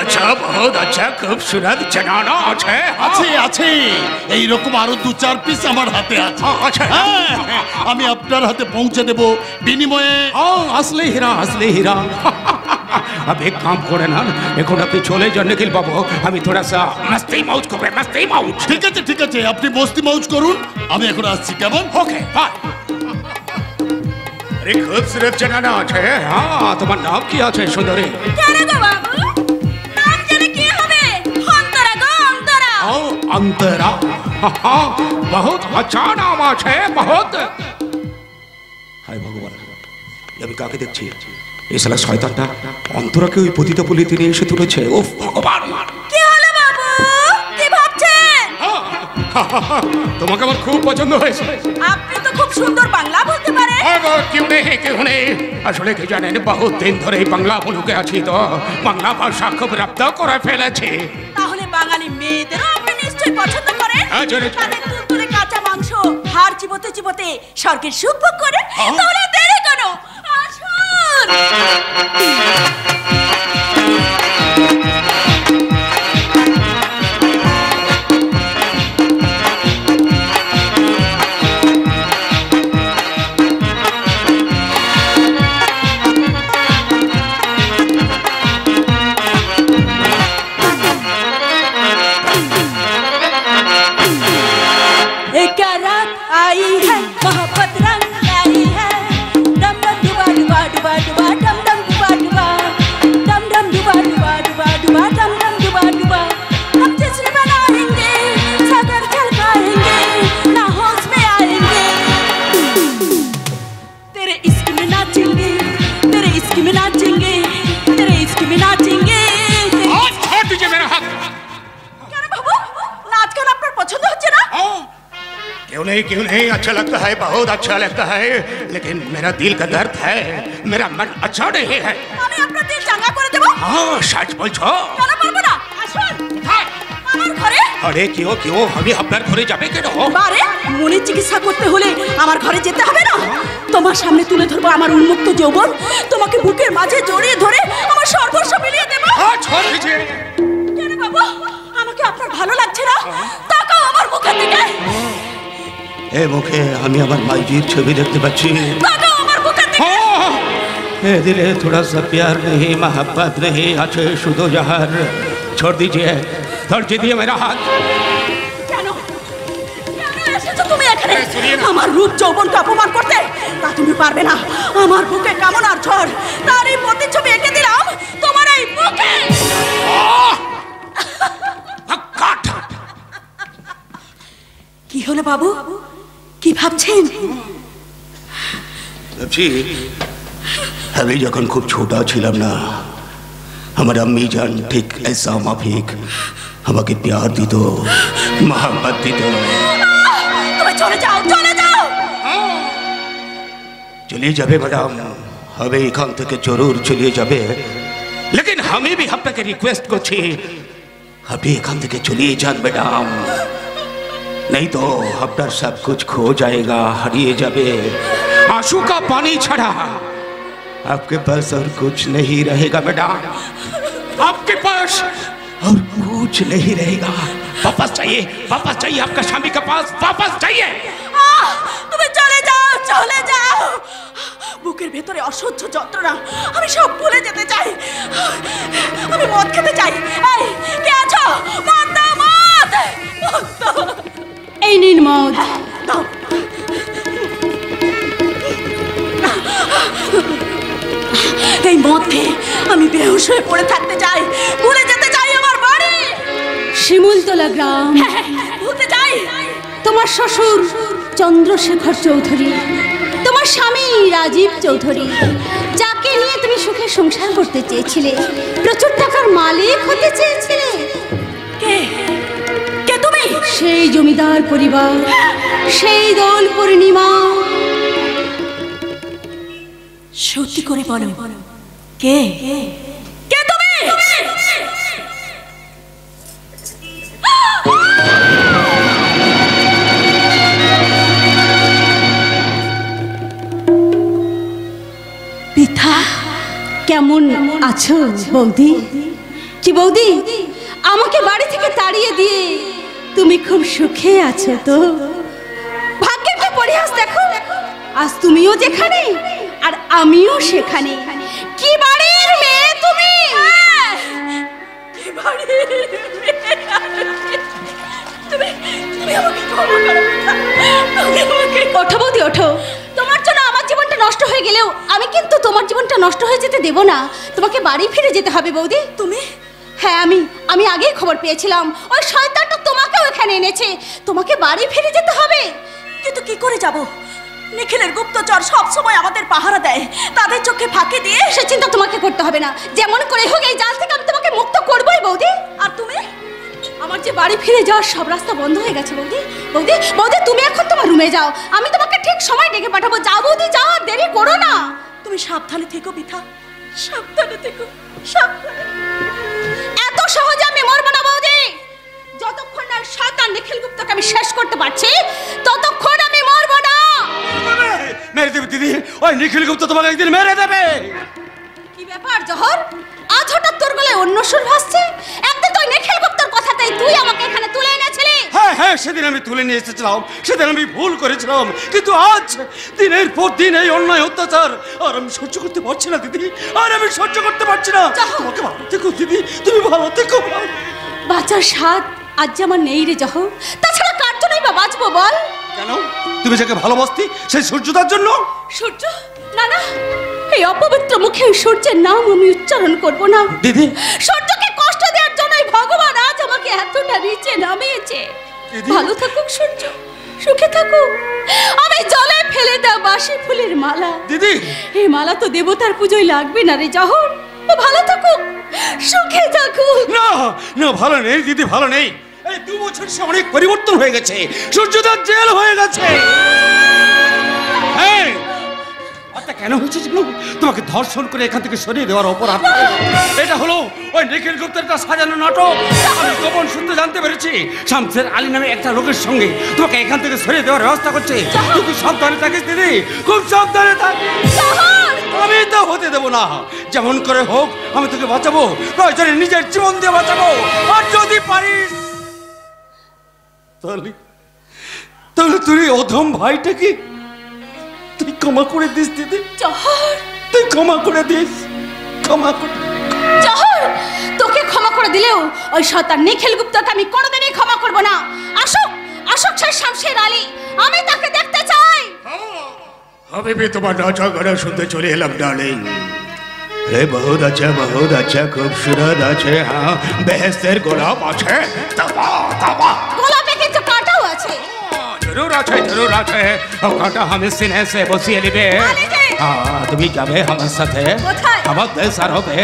আচ্ছা, খুবসুরত জানানা আছে। আছে আছে, এইরকম আরো 2-4 পিস আমার হাতে আছে। হ্যাঁ, আমি আপনার হাতে পৌঁছে দেব, বিনিময়ে আসলে হীরা। अब एक काम করে না, এখন আপনি চলে যান নিখিল বাবু, আমি থোড়া সা মস্তি মৌজ করবে, মস্তি মৌজ। ঠিক আছে, আপনি মস্তি মৌজ করুন, আমি এখন আসছি, কেমন? Okay bye. আরে খুবসুরত জানানা আছে। হ্যাঁ, তোমার নাম কি আছে সুন্দরী? কেন গো বাবু, নাম জেনে কি হবে? অন্তরা গো, অন্তরা। ও অন্তরা, বহুত আচ্ছা নাম আছে, বহুত। হায় ভগবান, আমি কাকে দেখছি? এই শালা শয়তানটা অন্তরাকে ওই পতিতা পল্লীতে নিয়ে এসে তুলেছে। ও ভগবান, কি হলো বাবু, কি ভাবছেন? তোমাকে আমার খুব পছন্দ হয়েছে। আপনি তো খুব সুন্দর বাংলা বলতে পারেন। কেউ নেই। আসলে কি জানেন, বহুত দিন ধরে বাংলা বলুকে আছি, তো বাংলা ভাষা খুব রপ্ত করে ফেলেছে। তাহলে বাঙালি মেয়েদেরও আপনি নিশ্চয়ই পছন্দ করেন। হ্যাঁ, জানি। তাদের তুলতুলে কাঁচা মাংস হাড় চিবোতে স্বর্গের সুখ ভোগ করেন। তাহলে দেরি কেন, আসুন। एक रात आई है, मोहब्बत रंग लाई है, डम डम डुबा डुबा डुबा डुबा, डम डम डुबा डुबा। क्यों नहीं, अच्छा लगता है, बहुत अच्छा लगता है, लेकिन मेरा दिल का दर्द है, मेरा मन अच्छा नहीं है। আমি আপনার দিল চাঙ্গা করে দেব। हाँ सच बोलছো। কেন পারবো না? আসুন আমার ঘরে। আরে কেউ আমি আপনার ঘরে যাবে কেন? বারে মনের চিকিৎসা করতে হলে আমার ঘরে যেতে হবে না? তোমার সামনে তুলে ধরবো আমার উন্মুক্ত যৌবন, তোমাকে বুকের মাঝে জড়িয়ে ধরে আমার সর্বস্ব মিলিয়ে দেবো। छोड़ दीजिए। কেন বাবু, আমাকে আপনার ভালো লাগছে না? তাকাও আমার মুখের দিকে। এ মুখে আমি আমার মাইজির ছবি দেখতে পাচ্ছি। তাকাও আমার মুখের দিকে। ए दिले थोड़ा सा प्यार नहीं, मोहब्बत नहीं, अच्छे शुद्ध जहर। छोड़ दीजिए, धर दीजिए मेरा हाथ। কেন এসেছো তুমি এখানে আমার রূপ যৌবনকে অপমান করতে? তা তুমি পারবে না। আমার বুকে কামনার ঝড়, তারই প্রতিচ্ছবি এঁকে দিলাম তোমার এই বুকে। কি হলো বাবু, কি ভাবছেন? আমি যখন খুব ছোট ছিলাম না, আমার আম্মি জান ঠিক ऐसा মাফিক আমাকে প্যার দিত, মোহাম্মত দিত। তুমি চলে যাও, চলে যাও। চলে যাবে ম্যাডাম, হবে এখান থেকে জরুর চলে যাবে, लेकिन আমি भी আপনাকে রিকোয়েস্ট করছি, আপনি এখান থেকে চলে যান ম্যাডাম, नहीं तो আপনার सब कुछ खो जाएगा, হারিয়ে যাবে। आंसू का पानी छड़ा आपके पास और कुछ नहीं रहेगा मैडम, आपके पास और कुछ नहीं रहेगा। वापस चाहिए आपका स्वामी के पास, वापस चाहिए। তুমি চলে যাও, চলে যাও। বুকের ভেতরে অসহ্য যন্ত্রণা, আমি সব ভুলে যেতে চাই। আমি মদ খেতে চাই। এই কে আছো? মদ দাও, মদ। এই নিন মদ। দাও। এই মদ খেয়ে আমি বেহুশ হয়ে পড়ে থাকতে চাই, ভুলে যেতে চাই আমার বাড়ি, শিমুলতলা গ্রাম। ভুলতে চাই তোমার শ্বশুর চন্দ্রশেখর চৌধুরী, তোমার স্বামী রাজীব চৌধুরী, যাকে নিয়ে তুমি সুখে সংসার করতে চেয়েছিলে, প্রচুর টাকার মালিক হতে চেয়েছিলে। কে কে তুমি? সেই জমিদার পরিবার, সেই দোল পূর্ণিমা। সত্যি করে বলো, কে কে তুমি? পিতা কেমন আছো বৌদি? কি বৌদি, আমাকে বাড়ি থেকে তাড়িয়ে দিয়ে তুমি খুব সুখে আছো তো? ভাগ্যের কি পরিহাস দেখো, আজ তুমিও যেখানে আর আমিও সেখানে। কি বাড়ির মেয়ে তুমি? ওঠো বৌদি, ওঠো। তোমার জন্য আমার জীবনটা নষ্ট হয়ে গেলেও আমি কিন্তু তোমার জীবনটা নষ্ট হয়ে যেতে দেব না। তোমাকে বাড়ি ফিরে যেতে হবে বৌদি। তুমি? হ্যাঁ, আমি আগেই খবর পেয়েছিলাম ওই শয়তানটা তোমাকেও এখানে এনেছে। তোমাকে বাড়ি ফিরে যেতে হবে। কিন্তু কি করে যাব? নিখিলের গুপ্তচর সব সময় আমাদের পাহারা দেয়, তাদের চোখে ফাঁকি দিয়ে। সে চিন্তা তোমাকে করতে হবে না, যেমন করে হোক এই জাল থেকে আমি তোমাকে মুক্ত করবই বৌদি। আর তুমি? আমার যে বাড়ি ফিরে যাওয়ার সব রাস্তা বন্ধ হয়ে গেছে বৌদি। বৌদি বৌদি, তুমি এখন তোমার রুমে যাও, আমি তোমাকে ঠিক সময় ডেকে পাঠাবো। যাও বৌদি, যাও, আর দেরি করো না। তুমি সাবধানে থেকো পিতা, সাবধানে থেকো, সাবধানে। এত সহজে আমি মরবো না বৌদি। যতক্ষণ না শয়তান নিখিল গুপ্তকে আমি শেষ করতে পারছি, ততক্ষণ আমি মরবো না। মেরে দেবে দিদি, ওই নিখিল গুপ্ত তোমাকে একদিন মেরে দেবে। কি ব্যাপার জহর, আজ হঠাৎ তোর গলায় অন্য সুর ভাসছে? একদিন তুই নিখিল গুপ্তর কথাতেই তুই আমাকে এখানে তুলে এনেছিলি। হ্যাঁ, সেদিন আমি তুলে নিয়ে এসেছিলাম, সেদিন আমি ভুল করেছিলাম, কিন্তু আজ দিনের পর দিন এই অন্যায় অত্যাচার আর আমি সহ্য করতে পারছি না দিদি, আর আমি সহ্য করতে পারছি না। তোমাকে ভালো থেকো দিদি, তুমি ভালো থেকো। বাঁচার স্বাদ আজ যে আমার নেই রে জহর, তাছাড়া কার জন্যই বা বাঁচবো বল? কেন? তুমি যাকে ভালোবাসতি সেই সূর্যদার জন্য? সূর্য? না না, এই অপবিত্র মুখে সূর্যের নাম আমি উচ্চারণ করব না দিদি। সূর্যকে কষ্ট দেওয়ার জন্যই ভগবান আজ আমাকে এতটা নিচে নামিয়েছে। ভালো থাকুক সূর্য, সুখে থাকুক। আমি জলে ফেলে দেওয়া বাসি ফুলের মালা দিদি, এই মালা তো দেবতার পুজোয় লাগবে না রে জহর। ও ভালো থাকুক, সুখে থাকুক। না না, ভালো নেই দিদি, ভালো নেই। এই 2 বছর সে অনেক পরিবর্তন হয়ে গেছে। সূর্যদার জেল হয়ে গেছে। হ্যাঁ, আচ্ছা কেন হয়েছে জানো? তোমাকে ধর্ষণ করে এখান থেকে সরিয়ে দেওয়ার অপরাধ। এটা হলো ওই নিখিল গুপ্তের একটা সাজানো নাটক। আমি গোপন সূত্রে জানতে পেরেছি শামসের আলী নামে একটা লোকের সঙ্গে তোমাকে এখান থেকে সরিয়ে দেওয়ার ব্যবস্থা করছে। তুই সাবধানে থাকিস দিদি, খুব সাবধানে থাকিস। আমি তো হতে দেবো না। যেমন করে হোক আমি তোকে বাঁচাবো, প্রয়োজনে নিজের জীবন দিয়ে বাঁচাবো। আর যদি পারিস তাহলে তুই অধম ভাইটাকে তুই ক্ষমা করে দিস দিদি। জহর, তুই ক্ষমা করে দিস, ক্ষমা করে। জহর, তোকে ক্ষমা করে দিলেও ওই শয়তান নিখিল গুপ্তকে আমি কোনোদিনই ক্ষমা করব না। আসুক, আসুক সে শামশের আলী, আমি তাকে দেখতে চাই। আমি भी তোমার নাচা গানা শুনতে চলে এলাম ডার্লিং। রে বহুত আচ্ছা খুবসুরত আছে। হ্যাঁ, বেহেস্তের গোলাপ আছে। তাবা তাবা গোলাপে কিন্তু কাঁটাও আছে। জরুর আছে। কাঁটা আমি সিনে সে বসিয়ে নিবে। হ্যাঁ, তুমি যাবে আমার সাথে। কোথায়? আমার দেশার হবে।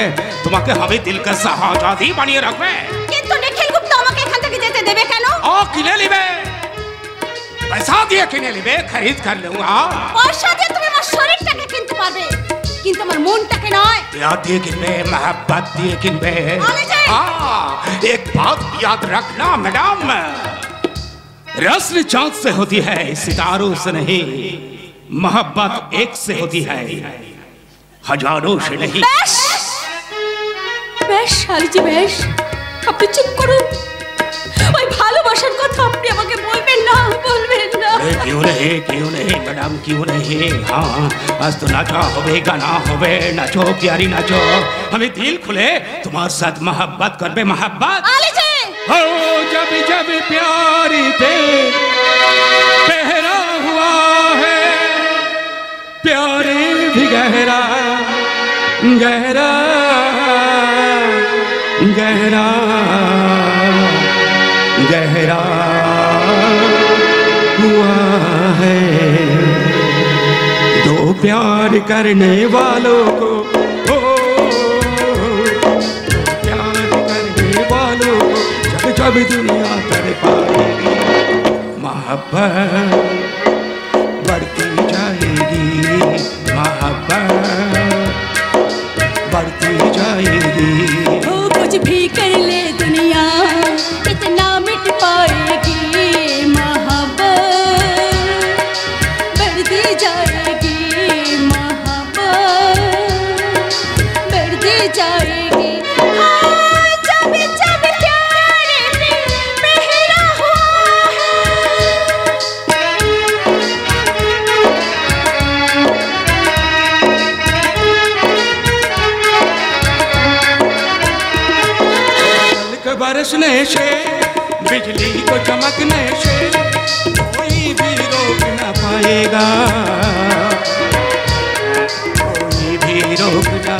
তোমাকে আমি দিল কা শাহজাদি বানিয়ে রাখবে। কিন্তু নিখিল গুপ্ত আমাকে এখান থেকে যেতে দেবে কেন? ও কিনে নিবে, पैसा দিয়ে কিনে নিবে, খরিদ कर लूंगा। পয়সা দিয়ে তুমি আমার শরীরটাকে কিনতে পারবে, কিন্তু আমার মনটাকে নয়। प्यार दिए किनबे, मोहब्बत दिए किनबे। एक बात याद रखना मैडम, रस्म चांद से होती है, सितारों से नहीं। मोहब्बत एक से होती है, हजारों से नहीं। বেশ বেশ আলিজি, বেশ, আপনি চুপ করুন। ওই ভালোবাসার কথা আপনি আমাকে বলবেন না, বলবেন না। क्यों नहीं मैडम, क्यों नहीं। हाँ, आज तो नाचा होबे, गाना होबे, नाचो प्यारी नाचो। हमें दिल खुले तुम्हारे साथ मोहब्बत करबे, मोहब्बत। আলিজি, हो जब जब प्यारी पे पहरा हुआ है, प्यारे भी गहरा गहरा गहरा गहरा हुआ है। दो प्यार करने वालों को, ओ, प्यार करने वालों को जब जब दुनिया तड़पाएगी, मोहब्बत बढ़ती जाएगी, मोहब्बत बढ़ती जाएगी। वो कुछ भी कर ले दुनिया इतना मिट पाएगी, मोहब्बत बढ़ती जाएगी, मोहब्बत बढ़ती जाएगी। हाँ, जब जब प्यार में पहरा हुआ है। बरसने से, बिजली को चमकने से कोई भी रोक न पाएगा, कोई भी रोक न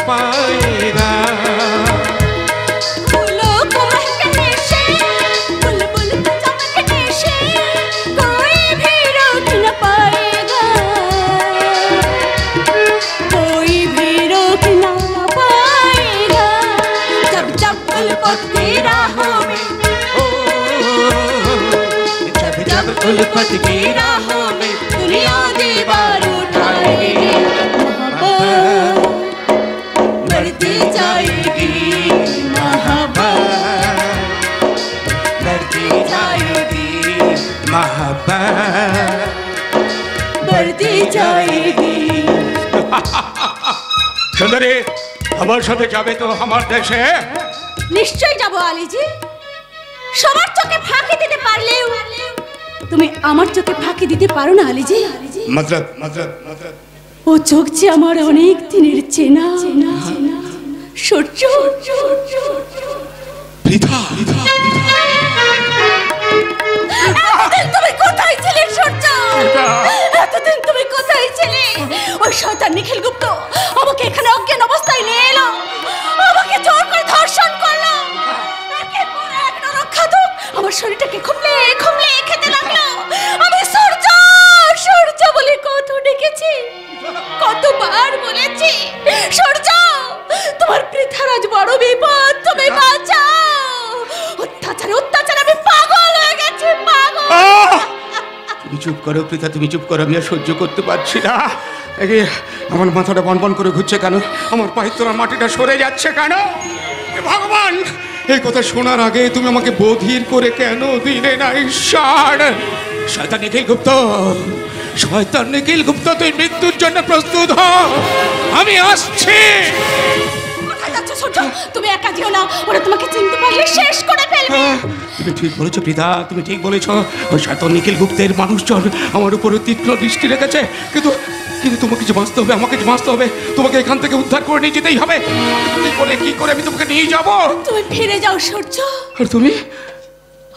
पाएगा। फूलों को महकने से, बुलबुल को चमकने से कोई भी रोक न पाएगा, कोई भी रोक न पाएगा। जब जब उल्फत की राहों में, जब जब उल्फत की राहों में दुनिया दीवार उठाएगी, मोहब्बत बढ़ती जाएगी, मोहब्बत बढ़ती जाएगी, मोहब्बत बढ़ती जाएगी। সুন্দরী, আমার সাথে যাবে তো আমার দেশে? নিশ্চয়ই যাবো আলিজি। সবার চোখে ফাঁকি দিতে পারলেও তুমি আমার চোখে ফাঁকি দিতে পারো না আলিজি। मतलब ও চোখ যে আমার অনেক দিনের চেনা সূর্য। পৃথা, এতদিন তুমি কোথায় ছিলে সূর্য? এতদিন তুমি কোথায় ছিলে? ওই শয়তান নিখিল গুপ্ত আমাকে এখানে অজ্ঞান অবস্থায় নিয়ে এলো, আমাকে জোর করে ধর্ষণ করলো, একের পর এক নরখাদক আমার শরীরটাকে খুবলে খুবলে খেতে লাগলো। আমি সূর্য সূর্য বলে কত ডেকেছি, কতবার বলেছি সূর্য তোমার পৃথারাজ বড় বিপদ, তুমি বাঁচাও। অত্যাচারে অত্যাচার আমি চুপ করো পৃথা, তুমি চুপ করো, আমি আর সহ্য করতে পারছি না। একে আমার মাথাটা বনবন করে ঘুরছে কেন? আমার পায়ের তোলার মাটিটা সরে যাচ্ছে কেন? ভগবান, এই কথা শোনার আগে তুমি আমাকে বধির করে কেন দিলে না ঈশ্বর? শয়তান নিখিল গুপ্ত, শয়তান নিখিল গুপ্ত, তুই মৃত্যুর জন্য প্রস্তুত হ, আমি আসছি। কোথায় যাচ্ছ সূর্য? তুমি একা যেও না, ওরা তোমাকে চিনতে পারলে শেষ করে ফেলবে। তুমি ঠিক বলেছো পৃথা, তুমি ঠিক বলেছো। ওই শয়তান নিখিল গুপ্তের মানুষজন আমার উপরে তীক্ষ্ণ দৃষ্টি রেখেছে, কিন্তু কিন্তু তোমাকে যে বাঁচতে হবে, আমাকে যে বাঁচতে হবে, তোমাকে এখান থেকে উদ্ধার করে নিয়ে যেতেই হবে। কি করে আমি তোমাকে নিয়ে যাব? তুমি ফিরে যাও সূর্য। আর তুমি?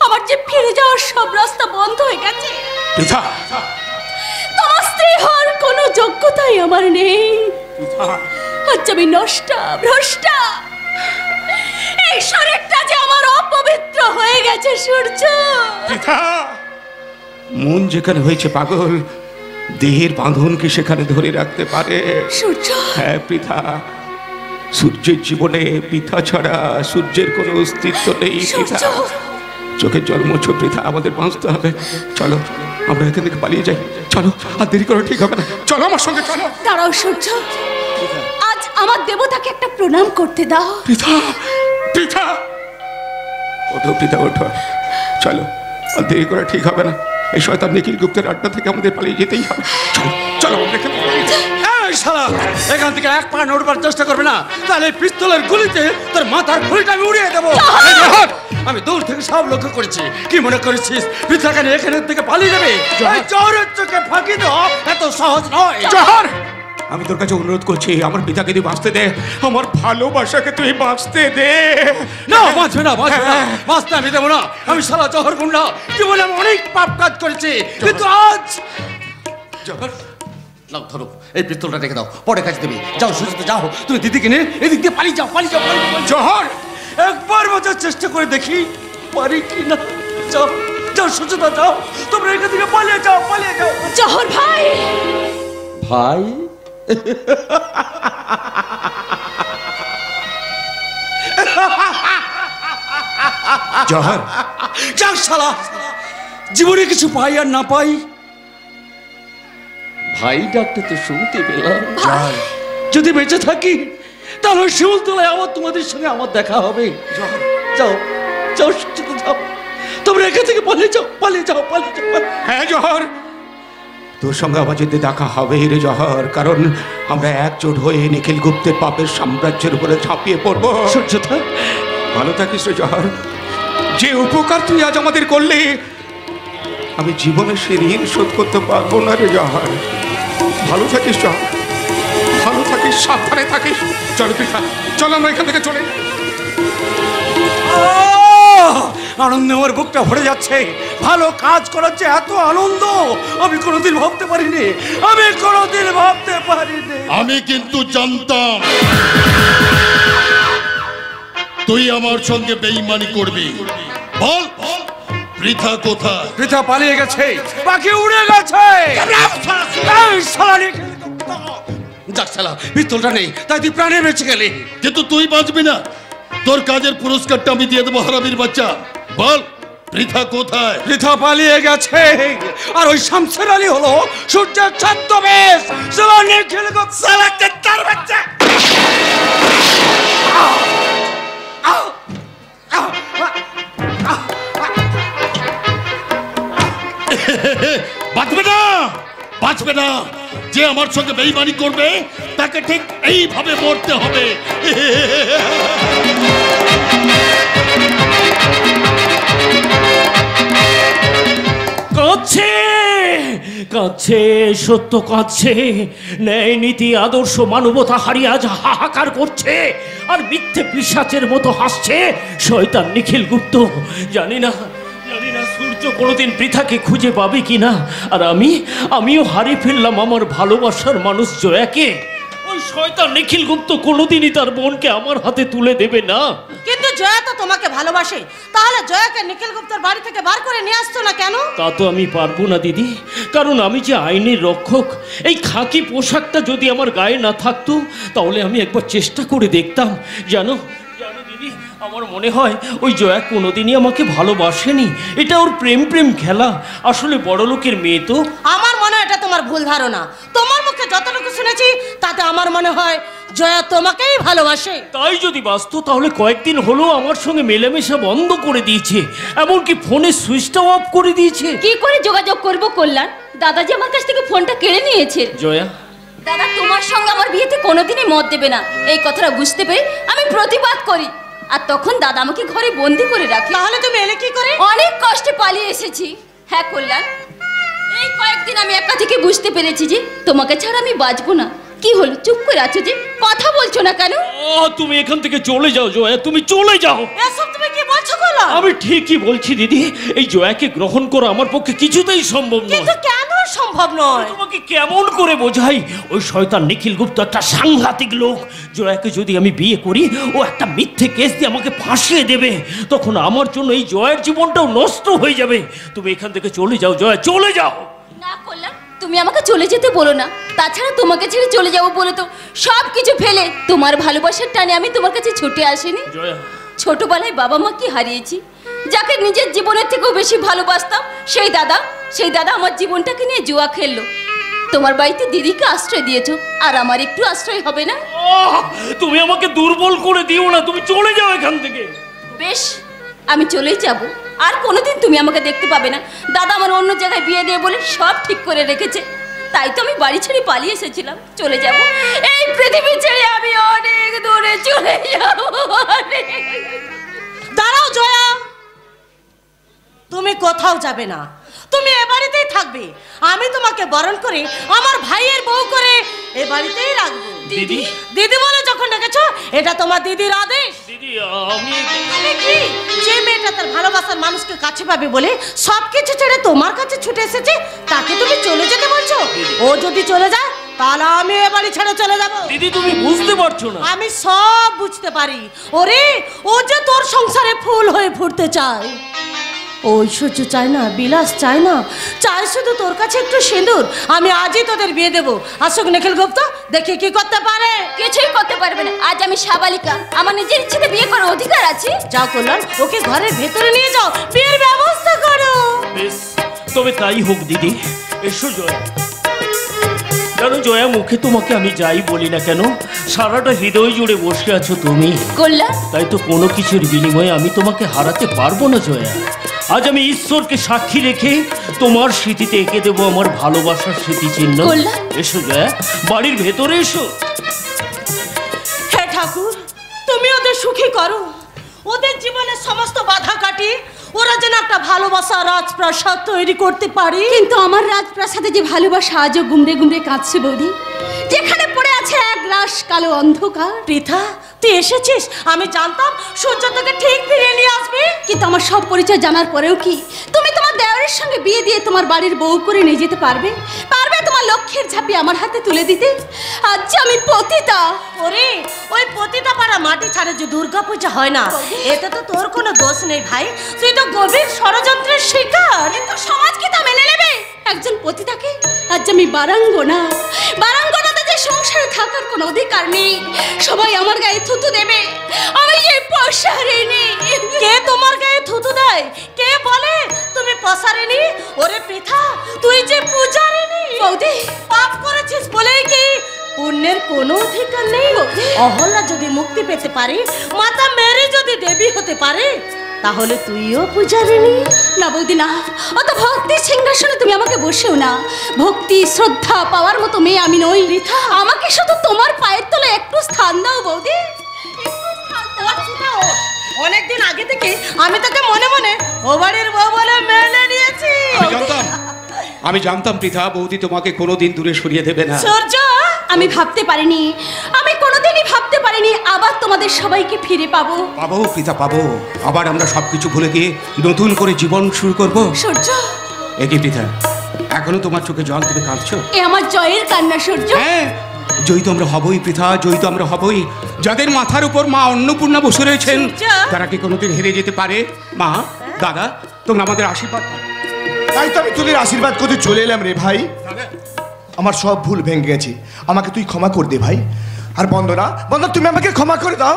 আমার যে ফিরে যাওয়ার সব রাস্তা বন্ধ হয়ে গেছে। পৃথা, তোমার স্ত্রী হওয়ার কোনো যোগ্যতাই আমার নেই। আচ্ছা আমি নষ্টা, ভ্রষ্টা, এই শরীরটা যে আমার অপবিত্র হয়ে গেছে সূর্য। পৃথা, মন যেখানে হয়েছে পাগল, দেহের বাঁধন কি সেখানে ধরে রাখতে পারে? সূর্য, হ্যাঁ পৃথা, সূর্যের জীবনে পৃথা ছাড়া সূর্যের কোনো অস্তিত্ব নেই। পৃথা, চোখের জল মোছো পৃথা, আমাদের বাঁচতে হবে। চলো আমরা এখান থেকে পালিয়ে যাই, চলো, আর দেরি করা ঠিক হবে না, চলো আমার সঙ্গে চলো। দাঁড়াও সূর্য, আজ আমার দেবতাকে একটা প্রণাম করতে দাও। পৃথা, পৃথা, ওঠো পৃথা, ওঠো, চলো, আর দেরি করা ঠিক হবে না। এই শয়তান নিখিল গুপ্তের আড্ডা থেকে আমাদের পালিয়ে যেতেই হবে। চলো চলো, আমরা এখান থেকে পালিয়ে যাই। এই শালা, এখান থেকে এক পা নড়বার চেষ্টা করবে না, তাহলে পিস্তলের গুলিতে তোর মাথার খুলিটা আমি উড়িয়ে দেবো। এই যে হট, আমি দূর থেকে সব লক্ষ্য করেছি। কি মনে করেছিস পৃথাকে এখানে থেকে পালিয়ে যাবে? এই চোরের চোখে ফাঁকি দেওয়া এত সহজ নয়। জহর, আমি তোর কাছে অনুরোধ করছি, আমার পিতাকে তুই বাঁচতে দে, আমার ভালোবাসাকে তুই বাঁচতে দে। না, বাঁচবে না, বাঁচবে না, বাঁচতে আমি দেবো না। আমি শালা জহর গুন্ডা, জীবনে আমি অনেক পাপ কাজ করেছি, কিন্তু আজ জহর, নাও ধরো, এই পিস্তলটা রেখে দাও, পরে কাজ দেবে। যাও সুজিত, যাও, তুমি দিদিকে নিয়ে এদিক দিয়ে পালিয়ে যাও, পালিয়ে যাও, পালিয়ে যাও। জহর, একবার বোঝার চেষ্টা করে দেখি পারি কি না। যাও যাও সুজিতা, যাও, তোমরা এখান থেকে পালিয়ে যাও, পালিয়ে যাও। জহর ভাই, ভাই, জহর, যাক শালা, জীবনে কিছু পাই আর না পাই, ভাই ডাকতে তো শুনতে পেলাম। যদি বেঁচে থাকি তাহলে শিমুলতলায় আবার তোমাদের সঙ্গে আমার দেখা হবে। যাও যাও সুজিতা, যাও, তোমরা এখান থেকে পালিয়ে যাও, পালিয়ে যাও, পালিয়ে যাও। হ্যাঁ জহর, তোর সঙ্গে আমার যদি দেখা হবে রে জহর, কারণ আমরা একজোট হয়ে নিখিল গুপ্তের পাপের সাম্রাজ্যের উপরে ঝাঁপিয়ে পড়বো। সুজিতা, ভালো থাকিস রে জহর, যে উপকার তুই আজ আমাদের করলি আমি জীবনে সে ঋণ শোধ করতে পারবো না রে জহর। ভালো থাকিস জহর, ভালো থাকিস, সাবধানে থাকিস। চলো পৃথা, চলো আমরা এখান থেকে চলে যাই। আনন্দে আমার বুকটা ভরে যাচ্ছে। ভালো কাজ করার যে এত আনন্দ আমি কোনোদিন ভাবতে পারিনি, আমি কোনোদিন ভাবতে পারিনি। আমি কিন্তু জানতাম তুই আমার সঙ্গে বেঈমানি করবি। বল পৃথা কোথায়? পৃথা পালিয়ে গেছে, পাখি উড়ে গেছে। এই শালা নিখিল গুপ্ত! যাক শালা, পিস্তলটা নেই, তাই তুই প্রাণে বেঁচে গেলি। কিন্তু তুই বাঁচবি না, তোর কাজের পুরস্কারটা আমি দিয়ে দেবো হারামির বাচ্চা। বল পৃথা কোথায়? পৃথা পালিয়ে গেছে, আর ওই শামসের আলী হলো সূর্যের ছদ্মবেশ। শালা নিখিল গুপ্ত, শালা তেত্তার বাচ্চা! বাঁচবে না, বাঁচবে না। যে আমার সঙ্গে বেঈমানি করবে তাকে ঠিক এইভাবে মরতে হবে। কাঁদছে কাঁদছে, সত্য কাঁদছে, ন্যায় নীতি আদর্শ মানবতা হারিয়ে আজ হাহাকার করছে, আর মিথ্যে পিশাচের মতো হাসছে শয়তান নিখিল গুপ্ত। জানি না সূর্য কোনোদিন পৃথাকে খুঁজে পাবে কিনা, আর আমিও হারিয়ে ফেললাম আমার ভালোবাসার মানুষ জয়াকে। ওই শয়তান নিখিল গুপ্ত কোনোদিনই তার বোনকে আমার হাতে তুলে দেবে না। কিন্তু জয়া তো তোমাকে ভালোবাসে, তাহলে জয়াকে নিখিল গুপ্তের বাড়ি থেকে বার করে নিয়ে আসতো না কেন? তা তো আমি পারবো না দিদি, কারণ আমি যে আইনের রক্ষক। এই খাকি পোশাকটা যদি আমার গায়ে না থাকতো তাহলে আমি একবার চেষ্টা করে দেখতাম। জানো দিদি, আমার মনে হয় ওই জয়া কোনোদিনই আমাকে ভালোবাসেনি। এটা ওর প্রেম প্রেম খেলা। আসলে বড় লোকের মেয়ে তো। আমার মনে হয় এটা তোমার ভুল ধারণা। তোমার মুখে যতটুকু শুনেছি তাতে আমার মনে হয় জয়া তোমাকেই ভালোবাসে। তাই যদি বাস্তব তাহলে কয়েকদিন হলো আমার সঙ্গে মেলামেশা বন্ধ করে দিয়েছে, এমনকি ফোনে সুইচটা অফ করে দিয়েছে। কি করে যোগাযোগ করব কল্যাণ? দাদাজি আমার কাছ থেকে ফোনটা কেড়ে নিয়েছে। জয়া, দাদা তোমার সঙ্গে আমার বিয়েতে কোনোদিনই মত দেবে না, এই কথাটা বুঝতে পেরে আমি প্রতিবাদ করি। আর তখন দাদা আমাকে ঘরে বন্দি করে রাখে। তাহলে তুমি এলে কি করে? অনেক কষ্টে পালিয়ে এসেছি। হ্যাঁ কল্যাণ, এই কয়েকদিন আমি একা থেকে বুঝতে পেরেছি যে তোমাকে ছাড়া আমি বাঁচবো না। কি হলো, চুপ করে আছো যে, কথা বলছো না কেন? তুমি এখান থেকে চলে যাও জয়া, তুমি চলে যাও। এসব তুমি কি বলছো কল্যাণ? আমি ঠিকই বলছি দিদি, এই জয়াকে গ্রহণ করা আমার পক্ষে কিছুতেই সম্ভব নয়। কিন্তু কেন সম্ভব নয়? তোমাকে কেমন করে বোঝাই? ওই শয়তান নিখিল গুপ্ত একটা সাংঘাতিক লোক। জয়াকে যদি আমি বিয়ে করি, ও একটা মিথ্যে কেস দিয়ে আমাকে ফাঁসিয়ে দেবে। তখন আমার জন্য এই জয়ের জীবনটাও নষ্ট হয়ে যাবে। তুমি এখান থেকে চলে যাও জয়া, চলে যাও। না কল্যাণ, তুমি আমাকে চলে যেতে বলো না। তাছাড়া তোমাকে ছেড়ে চলে যাবো বলে তো সব কিছু ফেলে তোমার ভালোবাসার টানে আমি তোমার কাছে ছুটে আসিনি। জয়া, ছোটবেলায় বাবা মাকে হারিয়েছি, যাকে নিজের জীবনের থেকেও বেশি ভালোবাসতাম সেই দাদা আমার জীবনটাকে নিয়ে জুয়া খেললো। তোমার বাড়িতে দিদিকে আশ্রয় দিয়েছো, আর আমার একটু আশ্রয় হবে না? তুমি আমাকে দুর্বল করে দিও না, তুমি চলে যাও এখান থেকে। বেশ, আমি চলেই যাব। আর কোনোদিন তুমি আমাকে দেখতে পাবে না। দাদা আমার অন্য জায়গায় বিয়ে দিয়ে বলে সব ঠিক করে রেখেছে। তাই তো আমি বাড়ি ছেড়ে পালিয়ে এসেছিলাম। চলে যাব, এই পৃথিবী ছেড়ে আমি অনেক দূরে চলে যাব। দাঁড়াও জয়া, তুমি কোথাও যাবে না, তুমি এ বাড়িতেই থাকবে। আমি তোমাকে বরণ করে আমার ভাইয়ের বউ করে এ বাড়িতেই রাখবো। দিদি, দিদি বলে যখন ডেকেছো, এটা তোমার দিদির আদেশ। দিদি আমি তুমি কি যে মেয়েটা তার ভালোবাসার মানুষকে কাছে পাবে বলে সবকিছু ছেড়ে তোমার কাছে ছুটে এসেছে, তাকে তুমি চলে যেতে বলছো? ও যদি চলে যায় তাহলে আমি এ বাড়ি ছেড়ে চলে যাবো। দিদি, তুমি বুঝতে পারছো না। আমি সব বুঝতে পারি। ওরে, ও যে তোর সংসারে ফুল হয়ে ফুটতে চায়। ঐশ্বর্য চায় না, বিলাস চায় না, চায় শুধু তোর কাছে একটু সিঁদুর। আমি আজই তোদের বিয়ে দেবো। আসুক নিখিল গুপ্ত, দেখি কি করতে পারে। কিছুই করতে পারবে না। আজ আমি সাবালিকা, আমার নিজের ইচ্ছেতে বিয়ে করার অধিকার আছে। যাও কল্যাণ, ওকে ঘরের ভেতরে নিয়ে যাও, বিয়ের ব্যবস্থা করো। বেশ, তবে তাই হোক দিদি। এসো জয়া। জানো জয়া, মুখে তোমাকে আমি যাই বলি না কেন, সারাটা হৃদয় জুড়ে বসে আছো তুমি। কল্যাণ, তাই তো কোনো কিছুর বিনিময়ে আমি তোমাকে হারাতে পারবো না জয়া। আজ আমি ঈশ্বরকে সাক্ষী রেখে তোমার স্মৃতিতে এঁকে দেবো আমার ভালোবাসার স্মৃতিচিহ্ন। কল্যাণ। এসো জয়া, বাড়ির ভেতরে এসো। হে ঠাকুর, তুমি ওদের সুখী করো। ওদের জীবনের সমস্ত বাধা কাটিয়ে ওরা যেন একটা ভালোবাসা রাজপ্রাসাদ তৈরি করতে পারে। কিন্তু আমার রাজপ্রাসাদে যে ভালোবাসা আজও গুমড়ে গুমড়ে কাঁদছে বৌদি, যেখানে পড়ে আছে এক গ্রাস কালো অন্ধকার। পৃথা, তুই এসেছিস। আমি জানতাম সূর্য তোকে ঠিক ফিরিয়ে নিয়ে আসবে। কিন্তু আমার সব পরিচয় জানার পরেও কি তুমি তোমার দেওরের সঙ্গে বিয়ে দিয়ে তোমার বাড়ির বউ করে নিয়ে যেতে পারবে? তোমার লক্ষ্যের ঝাঁপি আমার হাতে তুলে দিতে? আজ যে আমি পতিতা। ওরে, ওই পতিতা পাড়া মাটি ছাড়ে যে দুর্গা পূজা হয় না, এতে তো তোর কোনো দোষ নেই ভাই। তুই তো গভীর ষড়যন্ত্রের শিকার। কিন্তু সমাজ কি তা মেনে নেবে? একজন পতিতাকে আজ আমি বারাঙ্গনাতে যে সংসারে থাকার কোনো অধিকার নেই। সবাই আমার গায়ে থুতু দেবে। আমি যে পসারিনি। কে তোমার গায়ে থুতু দেয়? কে বলে তুমি পসারিনি? ওরে পৃথা, তুই যে পূজারিনি। বৌদি, পাপ করেছিস বলেই কি পুণ্যের কোনো অধিকার নেই? অহল্যা যদি মুক্তি পেতে পারে, মাতা মেরি যদি দেবী হতে পারে, তাহলে তুইও পূজারিনি? না বৌদি না, অত ভক্তি সিংহাসনে তুমি আমাকে বসেও না। ভক্তি শ্রদ্ধা পাওয়ার মতো মেয়ে আমি নই। আমাকে শুধু তোমার পায়ের তলে একটু স্থান দাও বৌদি। অনেকদিন আগে থেকে আমি তোকে মনে মনে ও বাড়ির বউ বলে মেনে নিয়েছি। আমি জানতাম পৃথা, বৌদি তোমাকে কোনোদিন দূরে সরিয়ে দেবে না। সূর্য, আমি ভাবতে পারিনি, আমি কোনোদিনই ভাবতে পারিনি আবার তোমাদের সবাইকে ফিরে পাবো। পাবো পৃথা, পাবো। আবার আমরা সবকিছু ভুলে গিয়ে নতুন করে জীবন শুরু করব। সূর্য, একই পৃথা, এখনো তোমার চোখে জল, তুমি কাঁদছো? এ আমার জয়ের কান্না সূর্য। হ্যাঁ, জয়ী তো আমরা হবই পৃথা, জয়ী তো আমরা হবই। যাদের মাথার উপর মা অন্নপূর্ণা বসে রয়েছেন, তারা কি কোনোদিন হেরে যেতে পারে? মা, দাদা, তোমরা আমাদের আশীর্বাদ করো। তাই তো আমি তোদের আশীর্বাদ করতে চলে এলাম রে ভাই। আমার সব ভুল ভেঙে গেছে, আমাকে তুই ক্ষমা করে দে ভাই। আর বন্দনা, তুমি আমাকে ক্ষমা করে দাও।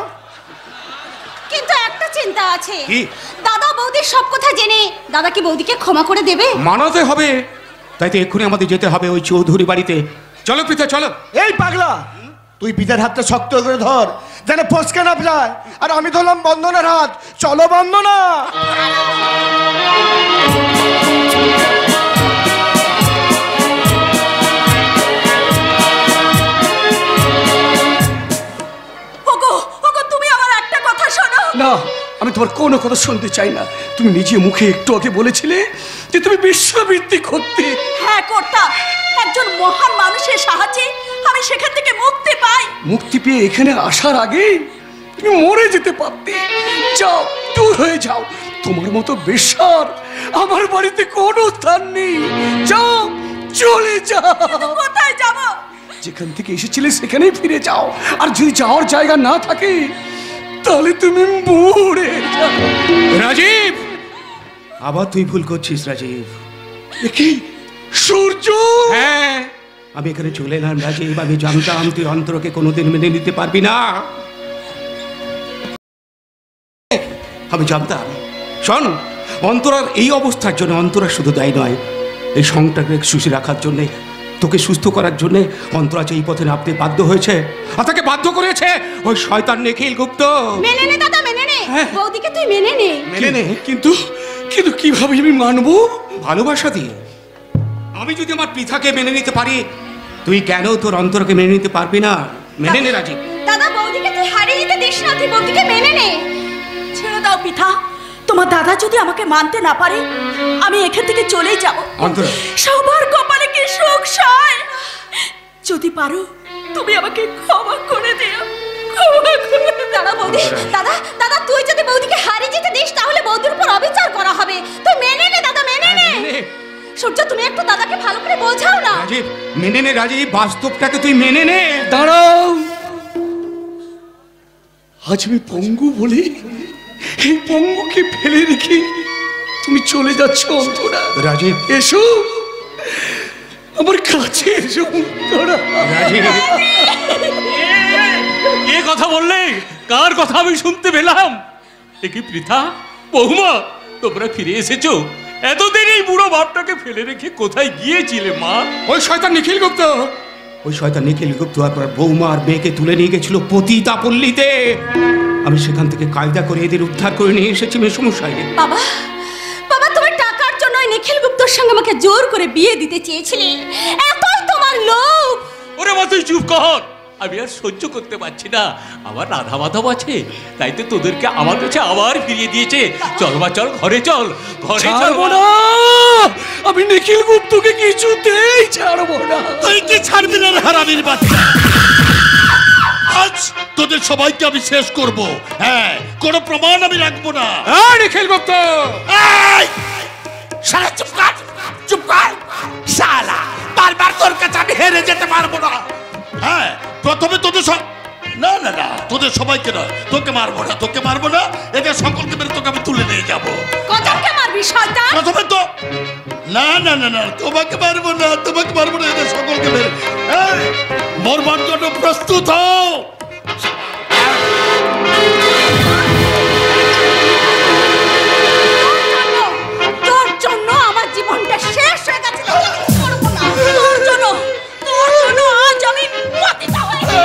কিন্তু একটা চিন্তা আছে। কি? দাদা বৌদির সব কথা জেনে দাদা কি বৌদিকে ক্ষমা করে দেবে? মানাতে হবে, তাই তো এক্ষুনি আমাদের যেতে হবে ওই চৌধুরী বাড়িতে। চলো পিতা চলো। এই পাগলা, তুই পিতার হাতটা শক্ত করে ধর, যেন ফসকে না যায়। আর আমি ধরলাম বন্ধনের হাত। চলো বন্ধনা। ওগো ওগো, তুমি আমার একটা কথা শোনো। না, আমি তোমার কোনো কথা শুনতে চাই না। তুমি নিজে মুখে একটু আগে বলেছিলে যে তুমি বিশ্ববৃত্তি করতে। হ্যাঁ করতাম, একজন মহান মানুষের সাহায্যে আমি সেখান থেকে মুক্তি পাই। মুক্তি পেয়ে এখানে আসার আগে তুমি মরে যেতে পারতে। যাও, দূর হয়ে যাও। তোমার মতো বেশ্যার আমার বাড়িতে কোনো স্থান নেই। যাও, চলে যাও। কোথায় যাব? যেখান থেকে এসেছিলে সেখানেই ফিরে যাও। আর যদি যাওয়ার জায়গা না থাকে তাহলে তুমি মরে যাও। রাজীব, আবার তুই ভুল করছিস রাজীব। কি সূর্য? হ্যাঁ, আমি এখানে চলে এলাম রাজীব। আমি জানতাম তুই অন্তরকে কোনোদিন মেনে নিতে পারবি না। আমি জানতাম। শোন, অন্তরার এই অবস্থার জন্য অন্তরা শুধু দায়ী নয়, এই সংসারকে সুখী রাখার জন্যে, তোকে সুস্থ করার জন্যে অন্তরা যে এই পথে নামতে বাধ্য হয়েছে। আর তাকে বাধ্য করেছে ওই শয়তান নিখিল গুপ্ত। মেনে নে দাদা, মেনে নে। বৌদিকে তুই মেনে নে। মেনে নে। কিন্তু কিন্তু কিভাবে আমি মানবো? ভালোবাসা দিয়ে। আমি যদি আমার পিতাকে মেনে নিতে পারি, তুই কেন তোর অন্তরকে মেনে নিতে পারবি না? মেনে নে রাজীব। দাদা বৌদিকে তুই হারিয়ে দিতে দিস না, তুই বৌদিকে মেনে নে। ছেড়ে দাও পিতা। তোমার দাদা যদি আমাকে মানতে না পারে, আমি এখান থেকে চলেই যাব। অন্তরা, সবার কপালে কি সুখ সায়। যদি পারো তুমি আমাকে ক্ষমা করে দিও, ক্ষমা করে দিও। দাদা বৌদি, দাদা দাদা তুই যদি বৌদিকে হারিয়ে যেতে দিস তাহলে বৌদির উপর অবিচার করা হবে। তুই মেনে নে দাদা, মেনে নে। সূর্য, তুমি একটু দাদাকে ভালো করে বোঝাও না। রাজীব, মেনে নে রাজীব, বাস্তবটাকে তুই মেনে নে। দাঁড়াও, আজ আমি পঙ্গু বলি, এই পঙ্গুকে ফেলে রেখে তুমি চলে যাচ্ছ অন্তরা। রাজীব, এসো আমার কাছে, এসো অন্তরা। রাজীব, কে কথা বললে? কার কথা আমি শুনতে পেলাম? এ কি পৃথা, বৌমা, তোমরা ফিরে এসেছো? এতদিন এই বুড়ো বাপটাকে ফেলে রেখে কোথায় গিয়েছিলে মা? ওই শয়তান নিখিল গুপ্ত, ওই শয়তান নিখিল গুপ্ত আপনার বৌমা আর মেয়েকে তুলে নিয়ে গেছিল পতিতাপল্লীতে। আমি সেখান থেকে কায়দা করে এদের উদ্ধার করে নিয়ে এসেছি মেসমশাই। বাবা, বাবা, তুমি টাকার জন্য ওই নিখিল গুপ্তর সঙ্গে আমাকে জোর করে বিয়ে দিতে চেয়েছিলে। এতই তোমার লোভ। ওরে মা, তুই চুপ কর। আমি আর সহ্য করতে পারছি না। আমার রাধা মাধব আছে, তাই তো তোদেরকে আমার কাছে আবার ফিরিয়ে দিয়েছে। চল মা, চল, ঘরে চল, ঘরে চল। ছাড়বো না, আমি নিখিল গুপ্তকে কিছুতেই ছাড়বো না। তুই কি ছাড়বি না হারামির বাচ্চা? আজ তোদের সবাইকে আমি শেষ করব। হ্যাঁ, কোনো প্রমাণ আমি রাখবো না। নিখিল গুপ্ত, এই! শালা চুপ কর, চুপ কর। শালা, বারবার তোর কাছে আমি হেরে যেতে পারবো না। হ্যাঁ, প্রথমে তোদের সব না না না, তোদের সবাইকে নয়, তোকে মারবো না, তোকে মারবো না। এদের সকলকে মেরে তোকে আমি তুলে নিয়ে যাবো। কতকে মারবি শয়তান? প্রথমে তো না না না না, তোমাকে মারবো না, তোমাকে মারবো না, এদের সকলকে মেরে মরবার জন্য প্রস্তুত হও। তোর জন্য আমার জীবনটা শেষ হয়ে গেছে। তোর জন্য আজ আমি পতিতা হয়েছি।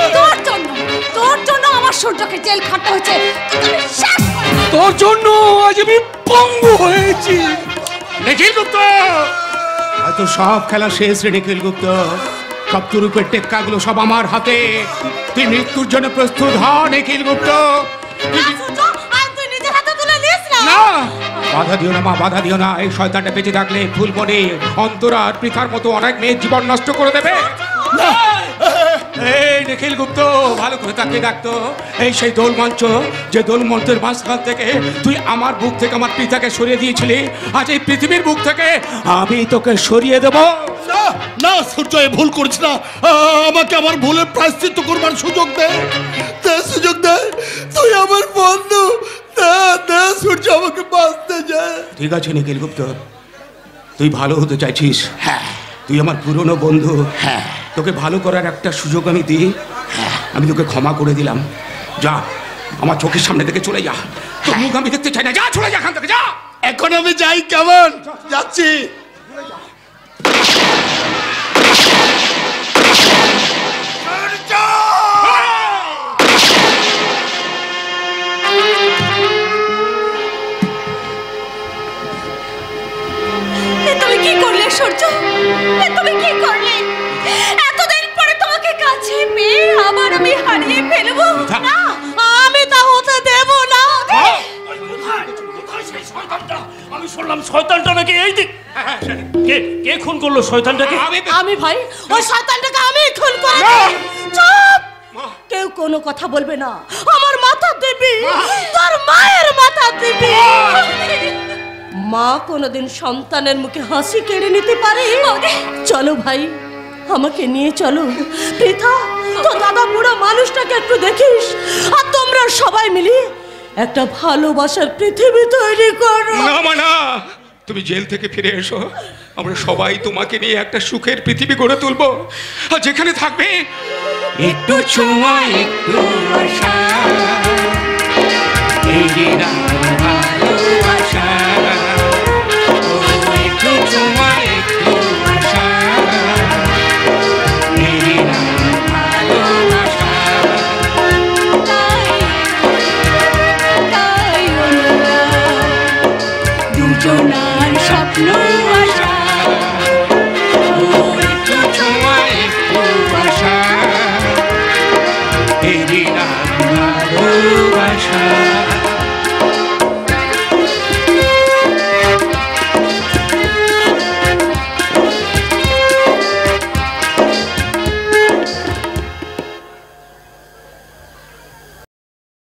তোর জন্য আমার সূর্যকে জেল খাটতে হয়েছে। তোর জন্য আজ আমি পঙ্গু হয়েছি। নিখিল গুপ্ত, হয়তো সব খেলা শেষ রে নিখিল গুপ্ত। সব তুরুপের টেক্কাগুলো সব আমার হাতে। তুই মৃত্যুর জন্য প্রস্তুত হ নিখিল গুপ্ত। না, বাধা দিও না মা, বাধা দিও না। এই শয়তানটা বেঁচে থাকলে ফুলবনে অন্তরা আর পৃথার মতো অনেক মেয়ের জীবন নষ্ট করে দেবে। এই নিখিল গুপ্ত, ভালো করে তাকে ডাকতো। এই সেই দোল মঞ্চ, যে দোল মঞ্চের মাঝখান থেকে তুই আমার বুক থেকে আমার পিতাকে সরিয়ে দিয়েছিলি। আজ এই পৃথিবীর বুক থেকে আমি তোকে সরিয়ে দেব। না না সূর্য, এ ভুল করছিস না। আমাকে আমার ভুলের প্রায়শ্চিত্ত করবার সুযোগ দে, সুযোগ দে। তুই আমার বন্ধু, না সূর্য, আমাকে বাঁচতে যায়। ঠিক আছে নিখিল গুপ্ত, তুই ভালো হতে চাইছিস। হ্যাঁ, তুই আমার পুরনো বন্ধু। হ্যাঁ, তোকে ভালো করার একটা সুযোগ আমি দিই। হ্যাঁ, আমি তোকে ক্ষমা করে দিলাম। যা, আমার চোখের সামনে থেকে চলে যা। তোর মুখ আমি দেখতে চাই না, যা চলে যা এখান থেকে, যা। এখন আমি যাই, কেমন যাচ্ছি। তুমি কি করলে সূর্য? তুমি কি করলে? এতদিন পরে তোমাকে কাছে পেয়ে আবার আমি হারিয়ে ফেলবো না, আমি তা হতে দেব না। আমি শুনলাম শয়তানটা নাকি এই দিক। কে খুন করলো শয়তানটাকে? আমি ভাই, ওই শয়তানটাকে আমি খুন করেছি। চুপ, কেউ কোনো কথা বলবে না। আমার মাথা দিবি, তোর মায়ের মাথা দিবি। মা কোনোদিন সন্তানের মুখে হাসি কেড়ে নিতে পারে? চলো ভাই, আমাকে নিয়ে চলো। পৃথা, তো দাদা বুড়ো মানুষটাকে একটু দেখিস, আর তোমরা সবাই মিলে একটা ভালোবাসার পৃথিবী তৈরি করো। না মা না, তুমি জেল থেকে ফিরে এসো, আমরা সবাই তোমাকে নিয়ে একটা সুখের পৃথিবী গড়ে তুলবো, আর যেখানে থাকবে একটু ছোঁয়া, একটু আশা, এই ভালোবাসা, একটু ছোঁয়া, একটু আশা, এই ভালোবাসা। দুজনার স্বপ্ন আশা, একটু ছোঁয়া, একটু আশা, এই ভালোবাসা।